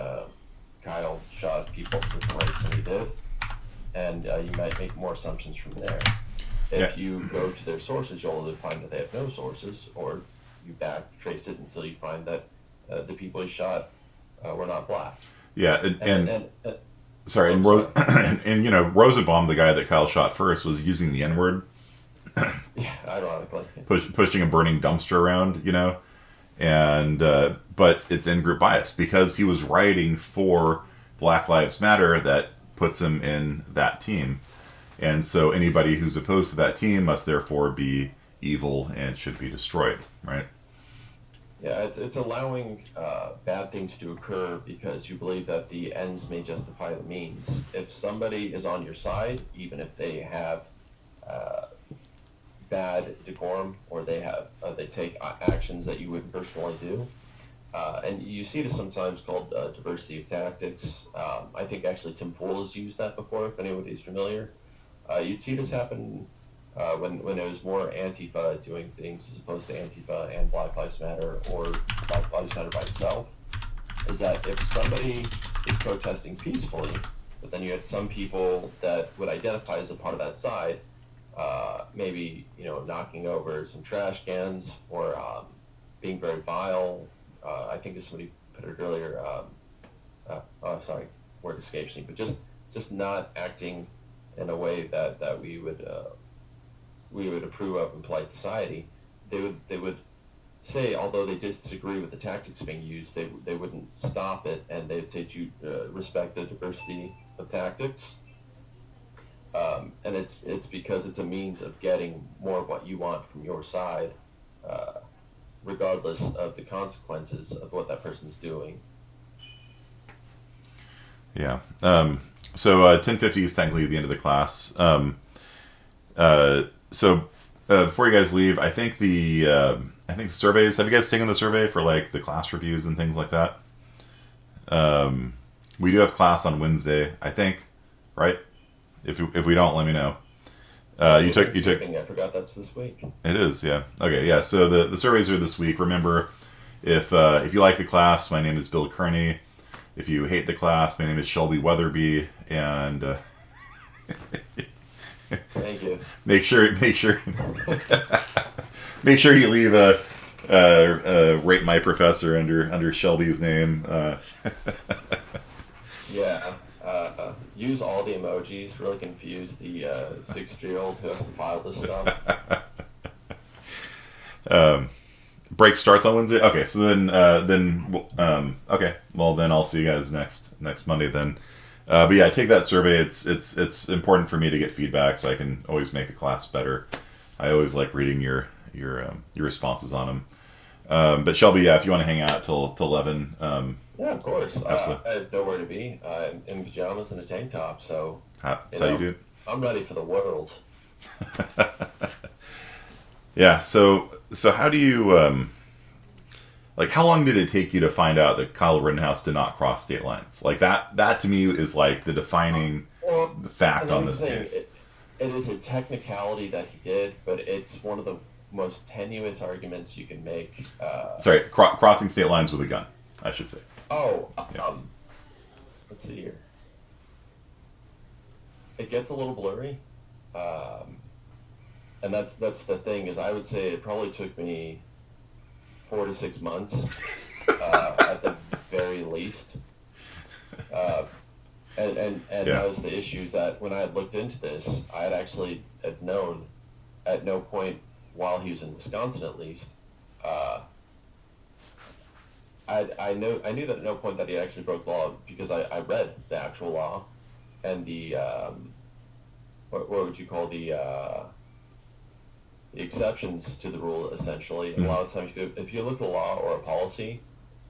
Kyle shot people of different race than he did, and you might make more assumptions from there. If you go to their sources, you'll either find that they have no sources, or you back trace it until you find that the people he shot were not black. Yeah, sorry, and you know, Rosenbaum, the guy that Kyle shot first, was using the N-word. Yeah, ironically. Pushing a burning dumpster around, you know, and but it's in-group bias because he was writing for Black Lives Matter that puts him in that team. And so anybody who's opposed to that team must therefore be evil and should be destroyed, right? Yeah, it's allowing bad things to occur because you believe that the ends may justify the means. If somebody is on your side, even if they have bad decorum or they take actions that you wouldn't personally do, and you see this sometimes called diversity of tactics. I think actually Tim Pool has used that before, if anybody's familiar. You'd see this happen when it was more Antifa doing things as opposed to Antifa and Black Lives Matter or Black Lives Matter by itself, is that if somebody is protesting peacefully, but then you had some people that would identify as a part of that side, maybe, you know, knocking over some trash cans or being very vile. I think as somebody put it earlier, sorry, word escapes me, but just not acting in a way that we would approve of in polite society. They would say, although they disagree with the tactics being used, they wouldn't stop it, and they'd say to respect the diversity of tactics. And it's because it's a means of getting more of what you want from your side, regardless of the consequences of what that person's doing. Yeah. So 10:50 is technically the end of the class. So before you guys leave, I think the surveys. Have you guys taken the survey for like the class reviews and things like that? We do have class on Wednesday, I think, right? If we don't, let me know. You took. I forgot that's this week. It is, yeah. Okay, yeah. So the surveys are this week. Remember, if you like the class, my name is Bill Kearney. If you hate the class, my name is Shelby Weatherbee, and thank you. Make sure you leave a rate my professor under Shelby's name. Yeah. Use all the emojis. Really confuse the 6-year-old who has to file this stuff. Break starts on Wednesday. Okay, so then okay. Well, then I'll see you guys next Monday then. But yeah, take that survey. It's important for me to get feedback so I can always make the class better. I always like reading your responses on them. But Shelby, yeah, if you want to hang out till 11. Yeah, of course. I have nowhere to be. I'm in pajamas and a tank top, so that's how you do it. I'm ready for the world. Yeah. So how do you like? How long did it take you to find out that Kyle Rittenhouse did not cross state lines? Like that to me is like the defining fact on this case. It is a technicality that he did, but it's one of the most tenuous arguments you can make. Sorry, crossing state lines with a gun, I should say. Oh, yeah. Let's see here. It gets a little blurry, and that's the thing is I would say it probably took me 4 to 6 months at the very least. And that was the issues that when I had looked into this, I had actually had known at no point while he was in Wisconsin at least. I knew that at no point that he actually broke law because I read the actual law and the what would you call the exceptions to the rule essentially. And a lot of times if you look at a law or a policy,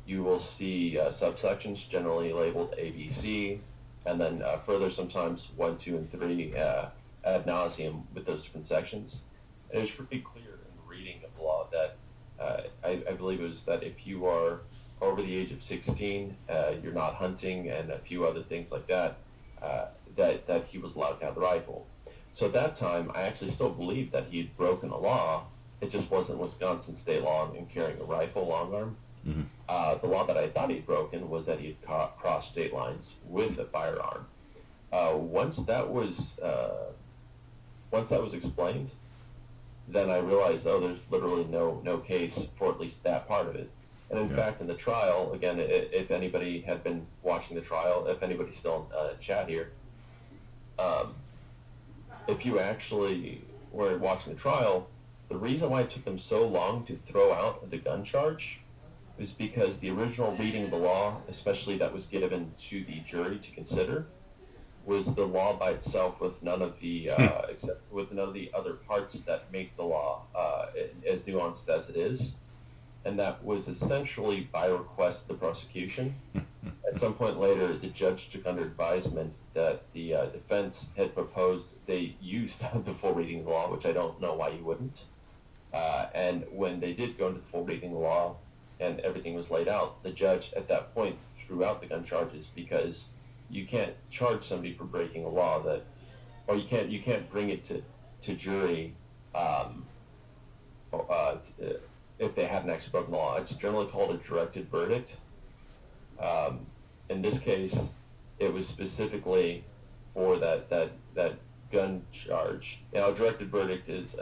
you will see subsections generally labeled A, B, C, and then further sometimes 1, 2, and 3 ad nauseum with those different sections. And it was pretty clear in the reading of the law that I believe it was that if you are over the age of 16, you're not hunting, and a few other things like that, that he was allowed to have the rifle. So at that time, I actually still believed that he had broken a law. It just wasn't Wisconsin state law in carrying a rifle long arm. Mm-hmm. The law that I thought he'd broken was that he had crossed state lines with a firearm. Once that was explained, then I realized, there's literally no case for at least that part of it. And in fact, in the trial, again, if anybody had been watching the trial, if anybody's still in chat here, if you actually were watching the trial, the reason why it took them so long to throw out the gun charge is because the original reading of the law, especially that was given to the jury to consider, was the law by itself with none of the with none of the other parts that make the law as nuanced as it is. And that was essentially by request of the prosecution. At some point later, the judge took under advisement that the defense had proposed they used the full reading of the law, which I don't know why you wouldn't. And when they did go into the full reading of the law and everything was laid out, the judge at that point threw out the gun charges because you can't charge somebody for breaking a law or you can't bring it to jury if they hadn't actually broken the law. It's generally called a directed verdict. In this case, it was specifically for that gun charge. Now, a directed verdict is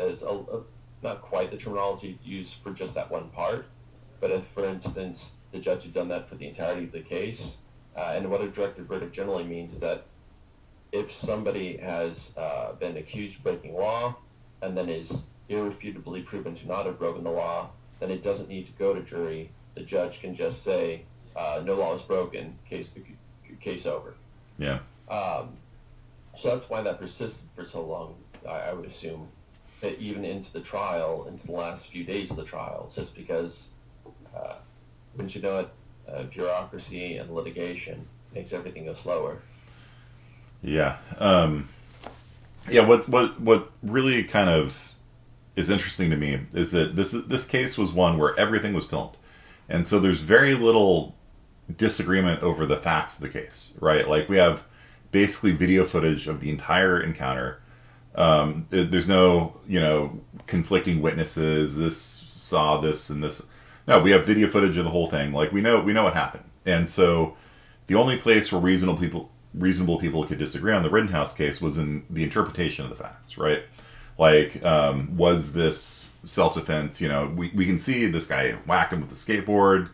not quite the terminology used for just that one part, but if, for instance, the judge had done that for the entirety of the case, and what a directed verdict generally means is that if somebody has been accused of breaking law and then is irrefutably proven to not have broken the law, then it doesn't need to go to jury. The judge can just say, no law is broken, case over. Yeah. So that's why that persisted for so long, I would assume, that even into the trial, into the last few days of the trial, just because, wouldn't you know it, bureaucracy and litigation makes everything go slower. Yeah. What really kind of is interesting to me is that this case was one where everything was filmed, and so there's very little disagreement over the facts of the case, right? Like, we have basically video footage of the entire encounter. There's no conflicting witnesses. This saw this and this. No, we have video footage of the whole thing. Like, we know what happened, and so the only place where reasonable people could disagree on the Rittenhouse case was in the interpretation of the facts, right? Like, was this self-defense? We can see this guy whacked him with the skateboard.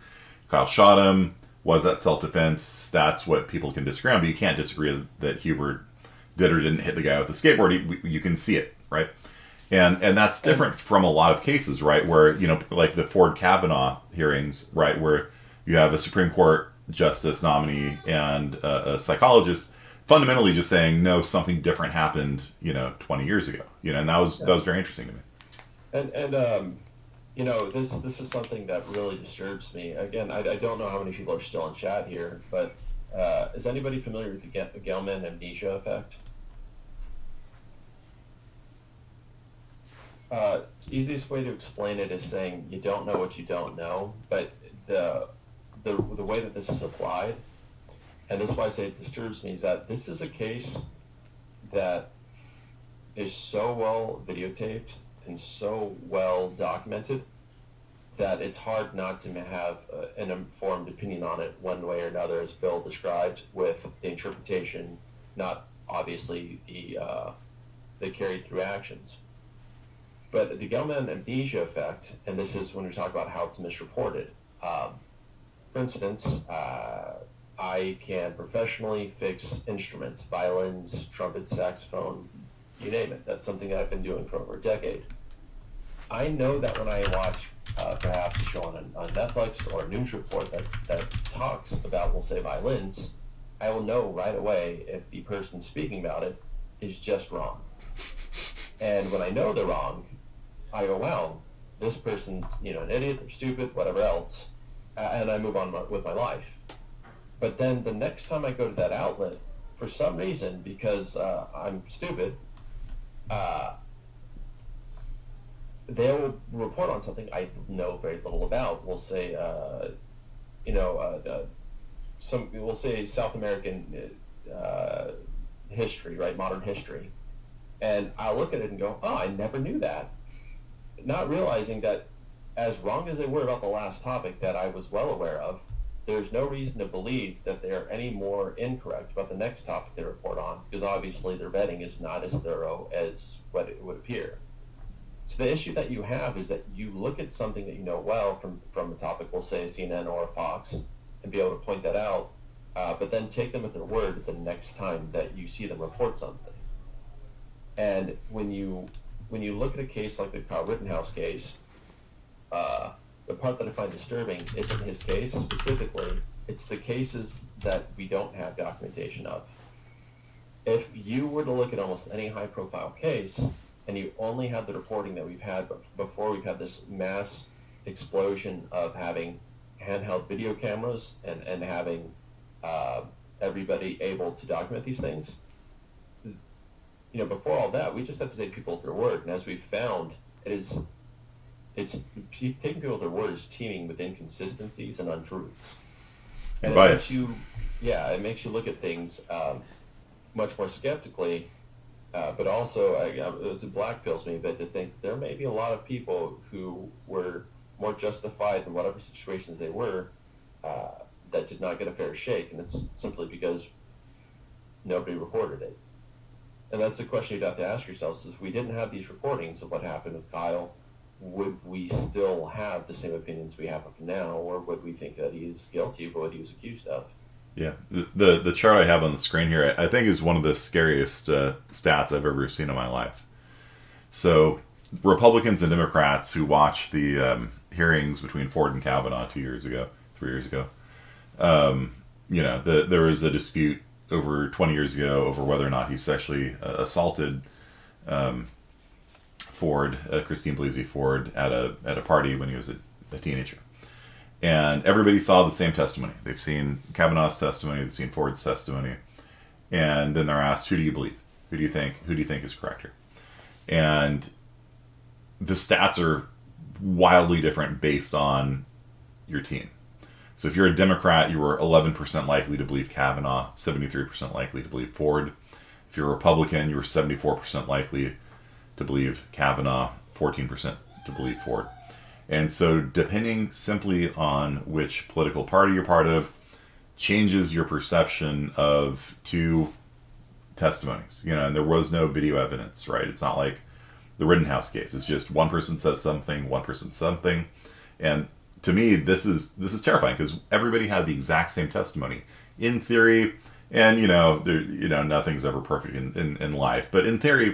Kyle shot him. Was that self-defense? That's what people can disagree on, but you can't disagree that Hubert did or didn't hit the guy with the skateboard. You can see it, right? And that's different from a lot of cases, right? Where, like the Ford Kavanaugh hearings, right? Where you have a Supreme Court justice nominee and a psychologist fundamentally just saying, no, something different happened, 20 years ago. And that was very interesting to me. And this is something that really disturbs me. Again, I don't know how many people are still in chat here, but is anybody familiar with the Gelman amnesia effect? Easiest way to explain it is saying you don't know what you don't know, but the way that this is applied, and this is why I say it disturbs me, is that this is a case that is so well videotaped and so well documented that it's hard not to have an informed opinion on it one way or another, as Bill described, with the interpretation, not obviously the carried through actions. But the Gelman amnesia effect, and this is when we talk about how it's misreported. For instance, I can professionally fix instruments, violins, trumpet, saxophone, you name it. That's something that I've been doing for over a decade. I know that when I watch perhaps a show on Netflix or a news report that talks about, we'll say, violins, I will know right away if the person speaking about it is just wrong. And when I know they're wrong, I go, wow, this person's an idiot, they're stupid, whatever else, and I move on with my life. But then the next time I go to that outlet, for some reason, because I'm stupid, they'll report on something I know very little about. We'll say, we'll say South American history, right, modern history, and I'll look at it and go, oh, I never knew that, not realizing that as wrong as they were about the last topic that I was well aware of, there's no reason to believe that they're any more incorrect about the next topic they report on, because obviously their vetting is not as thorough as what it would appear. So the issue that you have is that you look at something that you know well from a topic, we'll say a CNN or a Fox, and be able to point that out, but then take them at their word the next time that you see them report something. And when you look at a case like the Kyle Rittenhouse case, the part that I find disturbing isn't his case specifically, it's the cases that we don't have documentation of. If you were to look at almost any high-profile case, and you only have the reporting that we've had before we've had this mass explosion of having handheld video cameras and having everybody able to document these things, before all that, we just have to take people at their word. And as we've found, it's taking people at their word is teeming with inconsistencies and untruths. And bias. It makes you look at things much more skeptically, but also it black pills me a bit to think there may be a lot of people who were more justified in whatever situations they were that did not get a fair shake, and it's simply because nobody reported it. And that's the question you'd have to ask yourselves: is if we didn't have these reportings of what happened with Kyle, would we still have the same opinions we have up now, or would we think that he is guilty of what he was accused of? Yeah, the chart I have on the screen here, I think, is one of the scariest stats I've ever seen in my life. So, Republicans and Democrats who watched the hearings between Ford and Kavanaugh 3 years ago, there was a dispute over 20 years ago over whether or not he sexually assaulted Ford, Christine Blasey Ford, at a party when he was a teenager. And everybody saw the same testimony. They've seen Kavanaugh's testimony, they've seen Ford's testimony, and then they're asked, who do you believe? Who do you think is correct here? And the stats are wildly different based on your team. So if you're a Democrat, you were 11% likely to believe Kavanaugh, 73% likely to believe Ford. If you're a Republican, you were 74% likely to believe Kavanaugh, 14% to believe Ford. And so depending simply on which political party you're part of changes your perception of two testimonies. And there was no video evidence, right? It's not like the Rittenhouse case. It's just one person says something, one person says something. And to me, this is terrifying because everybody had the exact same testimony in theory. And, nothing's ever perfect in life. But in theory,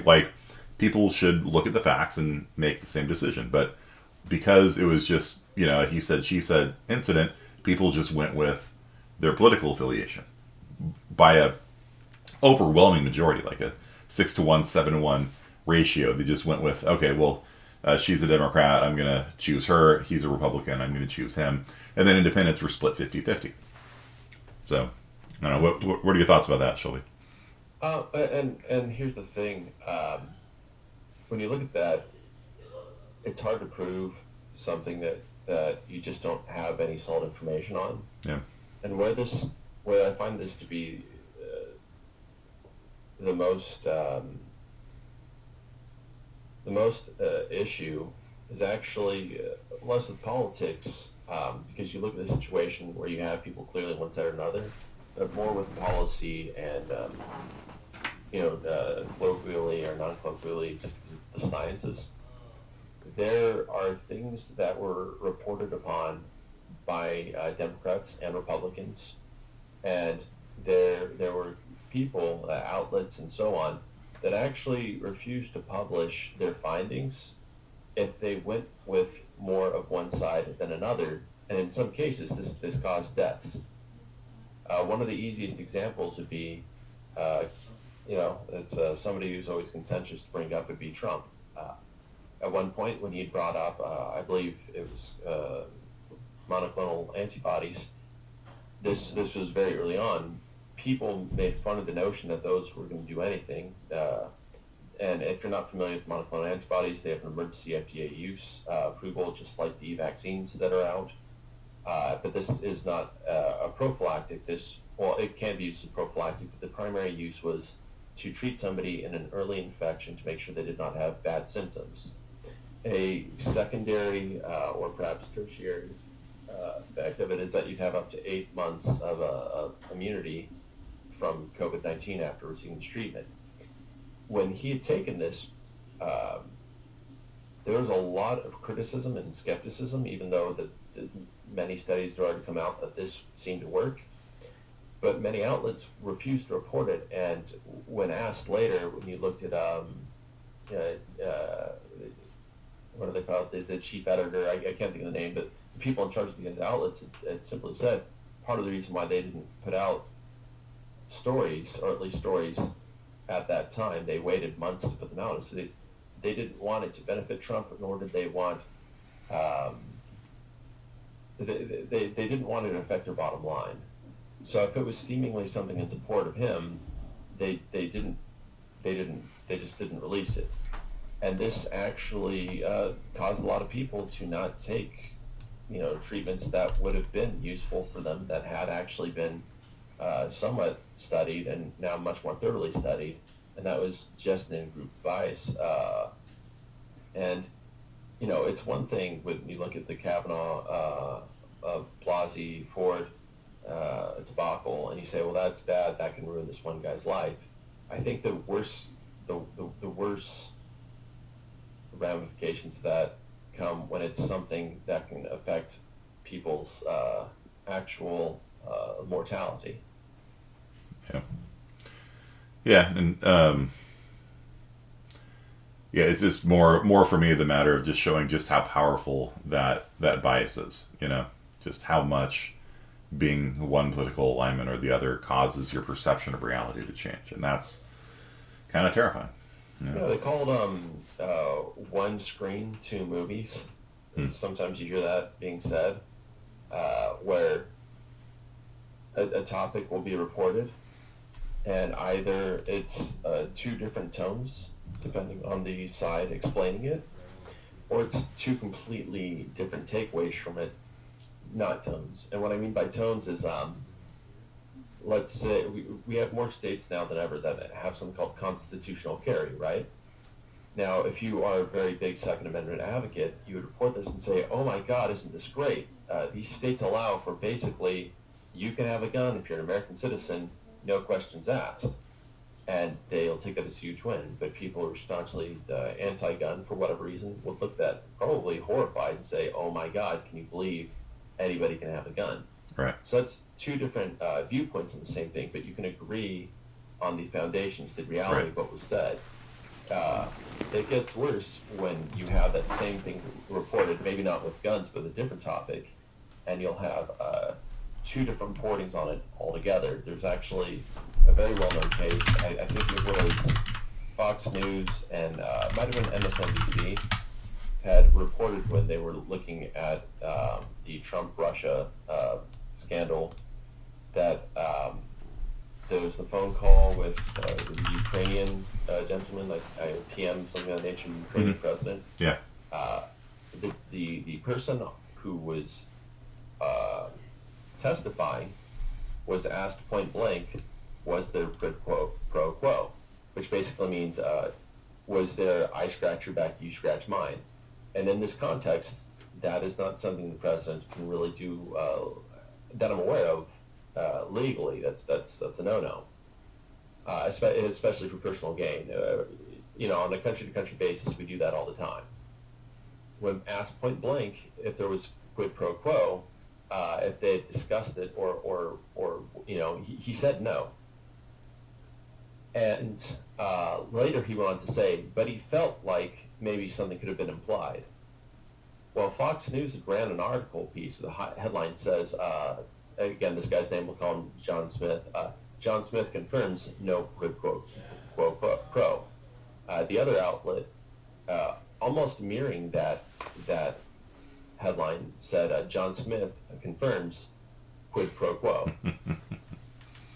people should look at the facts and make the same decision. But because it was just, he said, she said incident, people just went with their political affiliation by a overwhelming majority, like a 6-to-1, 7-to-1 ratio. They just went with, okay, well, she's a Democrat, I'm going to choose her. He's a Republican, I'm going to choose him. And then independents were split 50-50. So, I don't know, what are your thoughts about that, Shelby? And here's the thing. When you look at that, it's hard to prove something that you just don't have any solid information on. Yeah. And where I find this to be the most issue is actually less with politics, because you look at the situation where you have people clearly on one side or another, but more with policy and colloquially or non-colloquially, just the sciences. there are things that were reported upon by Democrats and Republicans, and there were people, outlets, and so on that actually refused to publish their findings if they went with more of one side than another, and in some cases, this caused deaths. One of the easiest examples would be, it's somebody who's always contentious to bring up would be Trump. At one point, when he brought up, I believe it was monoclonal antibodies, this was very early on. People made fun of the notion that those were going to do anything. And if you're not familiar with monoclonal antibodies, they have an emergency FDA use approval, just like the vaccines that are out. But this is not a prophylactic. It can be used as prophylactic, but the primary use was to treat somebody in an early infection to make sure they did not have bad symptoms. A secondary or perhaps tertiary effect of it is that you'd have up to 8 months of immunity from COVID-19 after receiving this treatment. When he had taken this, there was a lot of criticism and skepticism, even though many studies had already come out that this seemed to work. But many outlets refused to report it, and when asked later, when you looked at what do they call it, the chief editor, I can't think of the name, but the people in charge of the outlets had simply said part of the reason why they didn't put out stories, or at least stories at that time, they waited months to put them out, so they didn't want it to benefit Trump, nor did they want they didn't want it to affect their bottom line. So if it was seemingly something in support of him, they just didn't release it. And this actually caused a lot of people to not take, treatments that would have been useful for them, that had actually been somewhat studied and now much more thoroughly studied, and that was just an in-group bias. And it's one thing when you look at the Kavanaugh, Blasey, Ford debacle, and you say, well, that's bad, that can ruin this one guy's life. I think the worst ramifications of that come when it's something that can affect people's actual mortality. Yeah, and it's just more for me the matter of just showing just how powerful that bias is. Just how much being one political alignment or the other causes your perception of reality to change, and that's kind of terrifying. They call it one screen, two movies. Sometimes you hear that being said, where a topic will be reported, and either it's two different tones, depending on the side explaining it, or it's two completely different takeaways from it, not tones. And what I mean by tones is, let's say we have more states now than ever that have something called constitutional carry, right? Now, if you are a very big Second Amendment advocate, you would report this and say, oh my God, isn't this great? These states allow for basically, you can have a gun if you're an American citizen, no questions asked. And they'll take that as a huge win. But people who are staunchly anti-gun, for whatever reason, will look at that probably horrified and say, oh my God, can you believe anybody can have a gun? Right. So that's two different viewpoints on the same thing, but you can agree on the foundations, the reality of what was said. It gets worse when you have that same thing reported, maybe not with guns, but a different topic, and you'll have two different reportings on it altogether. There's actually a very well-known case. I think it was Fox News and might have been MSNBC had reported when they were looking at the Trump-Russia scandal that there was the phone call with the Ukrainian gentleman, like PM, something of that nature, Ukrainian president. Yeah. The person who was testifying was asked point blank, was there quid pro quo, which basically means was there I scratch your back, you scratch mine. And in this context, that is not something the president can really do that I'm aware of legally. That's a no-no, especially for personal gain. On a country-to-country basis, we do that all the time. when asked point blank if there was quid pro quo, if they had discussed it, or he said no. And later he went on to say, but he felt like maybe something could have been implied. Well, Fox News had ran an article piece. The headline says, again, this guy's name, we'll call him John Smith. John Smith confirms no quid pro quo. The other outlet, almost mirroring that headline, said John Smith confirms quid pro quo.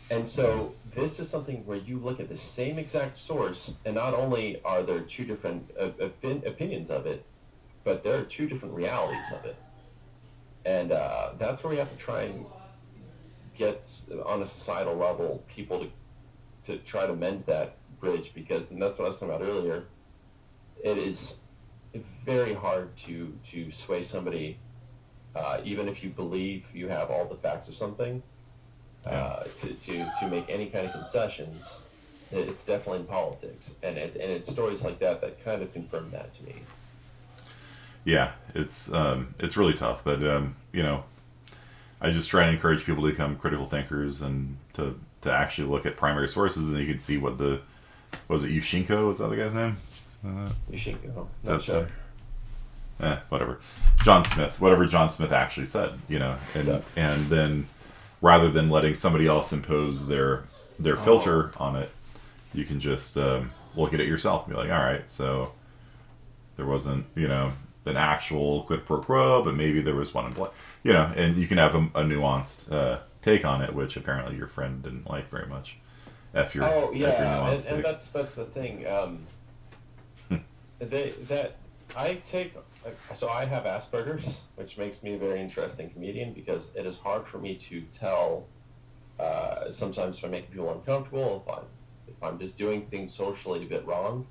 And so this is something where you look at the same exact source, and not only are there two different opinions of it, but there are two different realities of it. And that's where we have to try and get, on a societal level, people to try to mend that bridge, because, and that's what I was talking about earlier, it is very hard to sway somebody, even if you believe you have all the facts of something, to make any kind of concessions. It's definitely in politics, and it's stories like that kind of confirm that to me. Yeah, it's really tough, but I just try and encourage people to become critical thinkers and to actually look at primary sources, and you can see what was it Yushchenko? Was that the guy's name? Yushchenko. That's sure. Whatever. John Smith. Whatever John Smith actually said, and then rather than letting somebody else impose their filter on it, you can just look at it yourself and be like, all right, so there wasn't, an actual quid pro quo, but maybe there was one in play, and you can have a nuanced take on it, which apparently your friend didn't like very much. If you're nuanced, and that's the thing. So I have Asperger's, which makes me a very interesting comedian, because it is hard for me to tell. Sometimes if I'm making people uncomfortable, if I'm just doing things socially a bit wrong.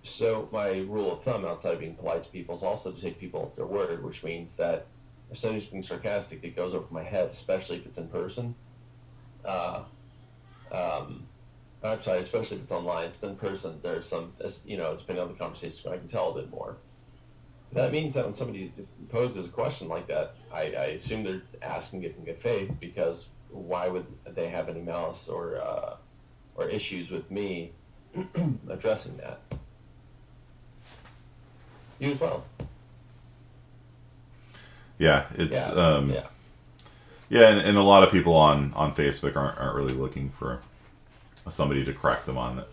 So my rule of thumb, outside of being polite to people, is also to take people at their word, which means that if somebody's being sarcastic, it goes over my head, especially if it's in person. I'm sorry, especially if it's online. If it's in person, there's some, depending on the conversation, I can tell a bit more. That means that when somebody poses a question like that, I assume they're asking it in good faith, because why would they have any malice or issues with me addressing that? You as well. Yeah, it's and a lot of people on Facebook aren't really looking for somebody to correct them on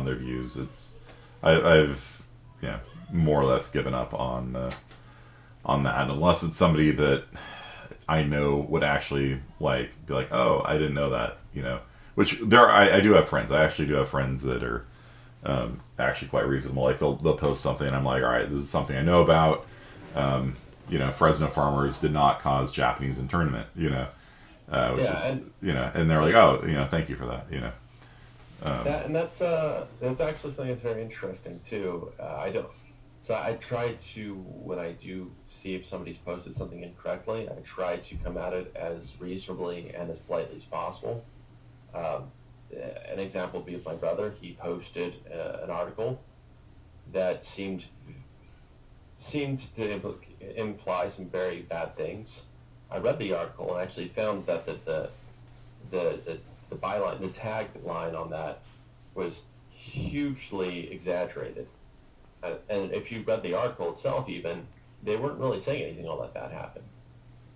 their views. I've more or less given up on that, unless it's somebody that I know would actually be like, oh, I didn't know that, which I do have friends. I actually do have friends that are actually quite reasonable. Like they'll post something and I'm like, all right, this is something I know about. Fresno farmers did not cause Japanese internment, and they're like, oh, thank you for that, that's actually something that's very interesting too. I try to, when I do see if somebody's posted something incorrectly, I try to come at it as reasonably and as politely as possible. An example would be with my brother. He posted an article that seemed to imply some very bad things. I read the article and actually found that the byline, the tag line on that, was hugely exaggerated. And if you read the article itself, even, they weren't really saying anything all that bad happened.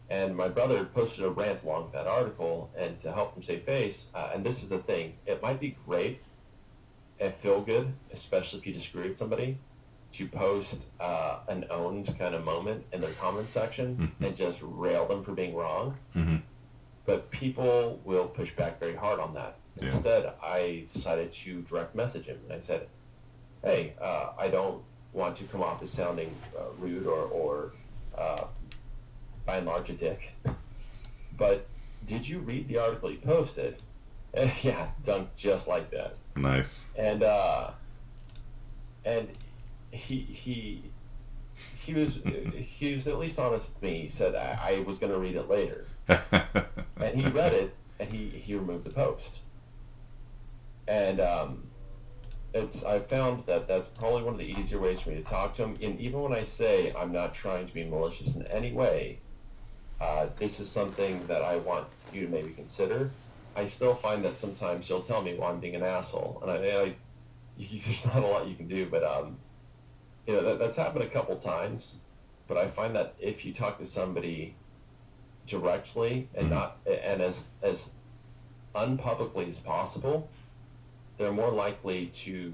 And my brother posted a rant along with that article, and to help him save face, and this is the thing, it might be great and feel good, especially if you disagree with somebody, to post an owned kind of moment in their comment section and just rail them for being wrong. Mm-hmm. But people will push back very hard on that. Yeah. Instead, I decided to direct message him, and I said, hey, I don't want to come off as sounding rude or by and large a dick, but did you read the article you posted? And yeah, done just like that. Nice. And he was at least honest with me. He said I was going to read it later, and he read it, and he removed the post. And I found that that's probably one of the easier ways for me to talk to them. And even when I say I'm not trying to be malicious in any way, this is something that I want you to maybe consider. I still find that sometimes you'll tell me, well, I'm being an asshole, and there's not a lot you can do, but that's happened a couple times. But I find that if you talk to somebody directly and as unpublicly as possible, they're more likely to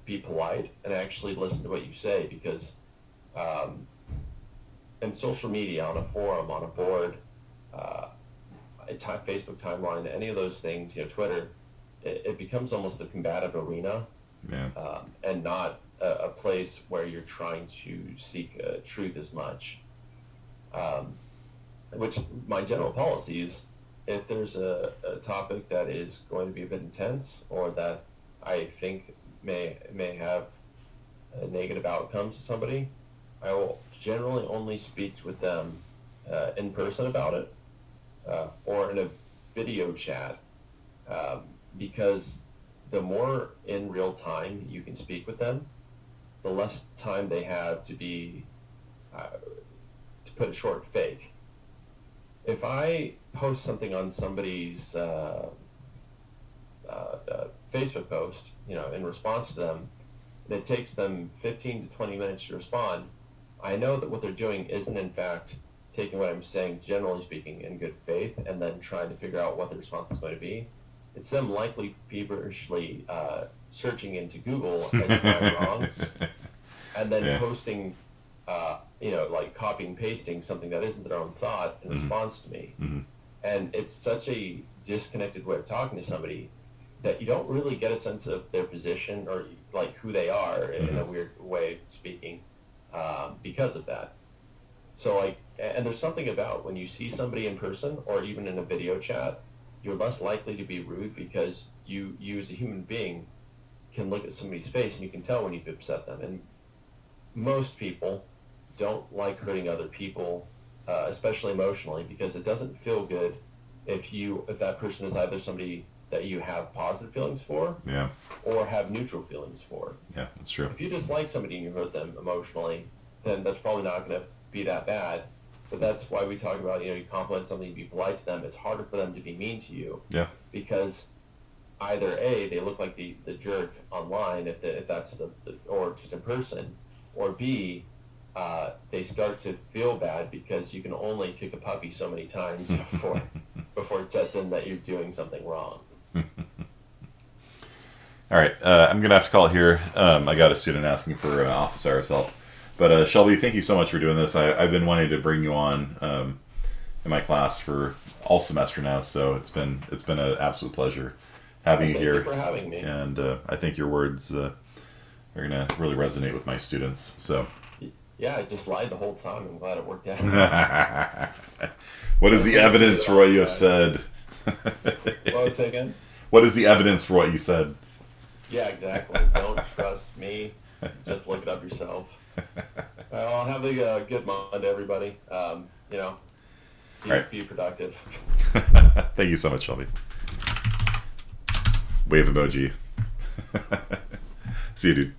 be polite and actually listen to what you say, because in social media, on a forum, on a board, Facebook timeline, any of those things, Twitter, it becomes almost a combative arena, and not a place where you're trying to seek truth as much. Which my general policy is, if there's a topic that is going to be a bit intense, or that I think may have negative outcomes to somebody, I will generally only speak with them in person about it, or in a video chat, because the more in real time you can speak with them, the less time they have to put it short, fake. If I post something on somebody's Facebook post, in response to them, and it takes them 15 to 20 minutes to respond, I know that what they're doing isn't in fact taking what I'm saying, generally speaking, in good faith, and then trying to figure out what the response is going to be. It's them likely feverishly searching into Google as if I'm wrong, and then posting, like copying and pasting something that isn't their own thought in response to me. And it's such a disconnected way of talking to somebody that you don't really get a sense of their position, or like who they are, in a weird way of speaking, because of that. So and there's something about when you see somebody in person or even in a video chat, you're less likely to be rude, because you as a human being can look at somebody's face and you can tell when you've upset them. And most people don't like hurting other people, especially emotionally, because it doesn't feel good if that person is either somebody that you have positive feelings for, or have neutral feelings for. Yeah, that's true. If you dislike somebody and you hurt them emotionally, then that's probably not going to be that bad. But that's why we talk about, you compliment somebody, you be polite to them. It's harder for them to be mean to you. Yeah. Because either A, they look like the jerk online, if that's or just in person, or B, they start to feel bad because you can only kick a puppy so many times before it sets in that you're doing something wrong. All right, I'm going to have to call it here. I got a student asking for office hours help. But Shelby, thank you so much for doing this. I've been wanting to bring you on in my class for all semester now, so it's been an absolute pleasure having you here. Thank you for having me. And I think your words are going to really resonate with my students. So. Yeah, I just lied the whole time. I'm glad it worked out. What is the evidence for what you have said? What was it again? What is the evidence for what you said? Yeah, exactly. Don't trust me. Just look it up yourself. I'll have a good Monday, everybody. Be productive. Thank you so much, Shelby. Wave emoji. See you, dude.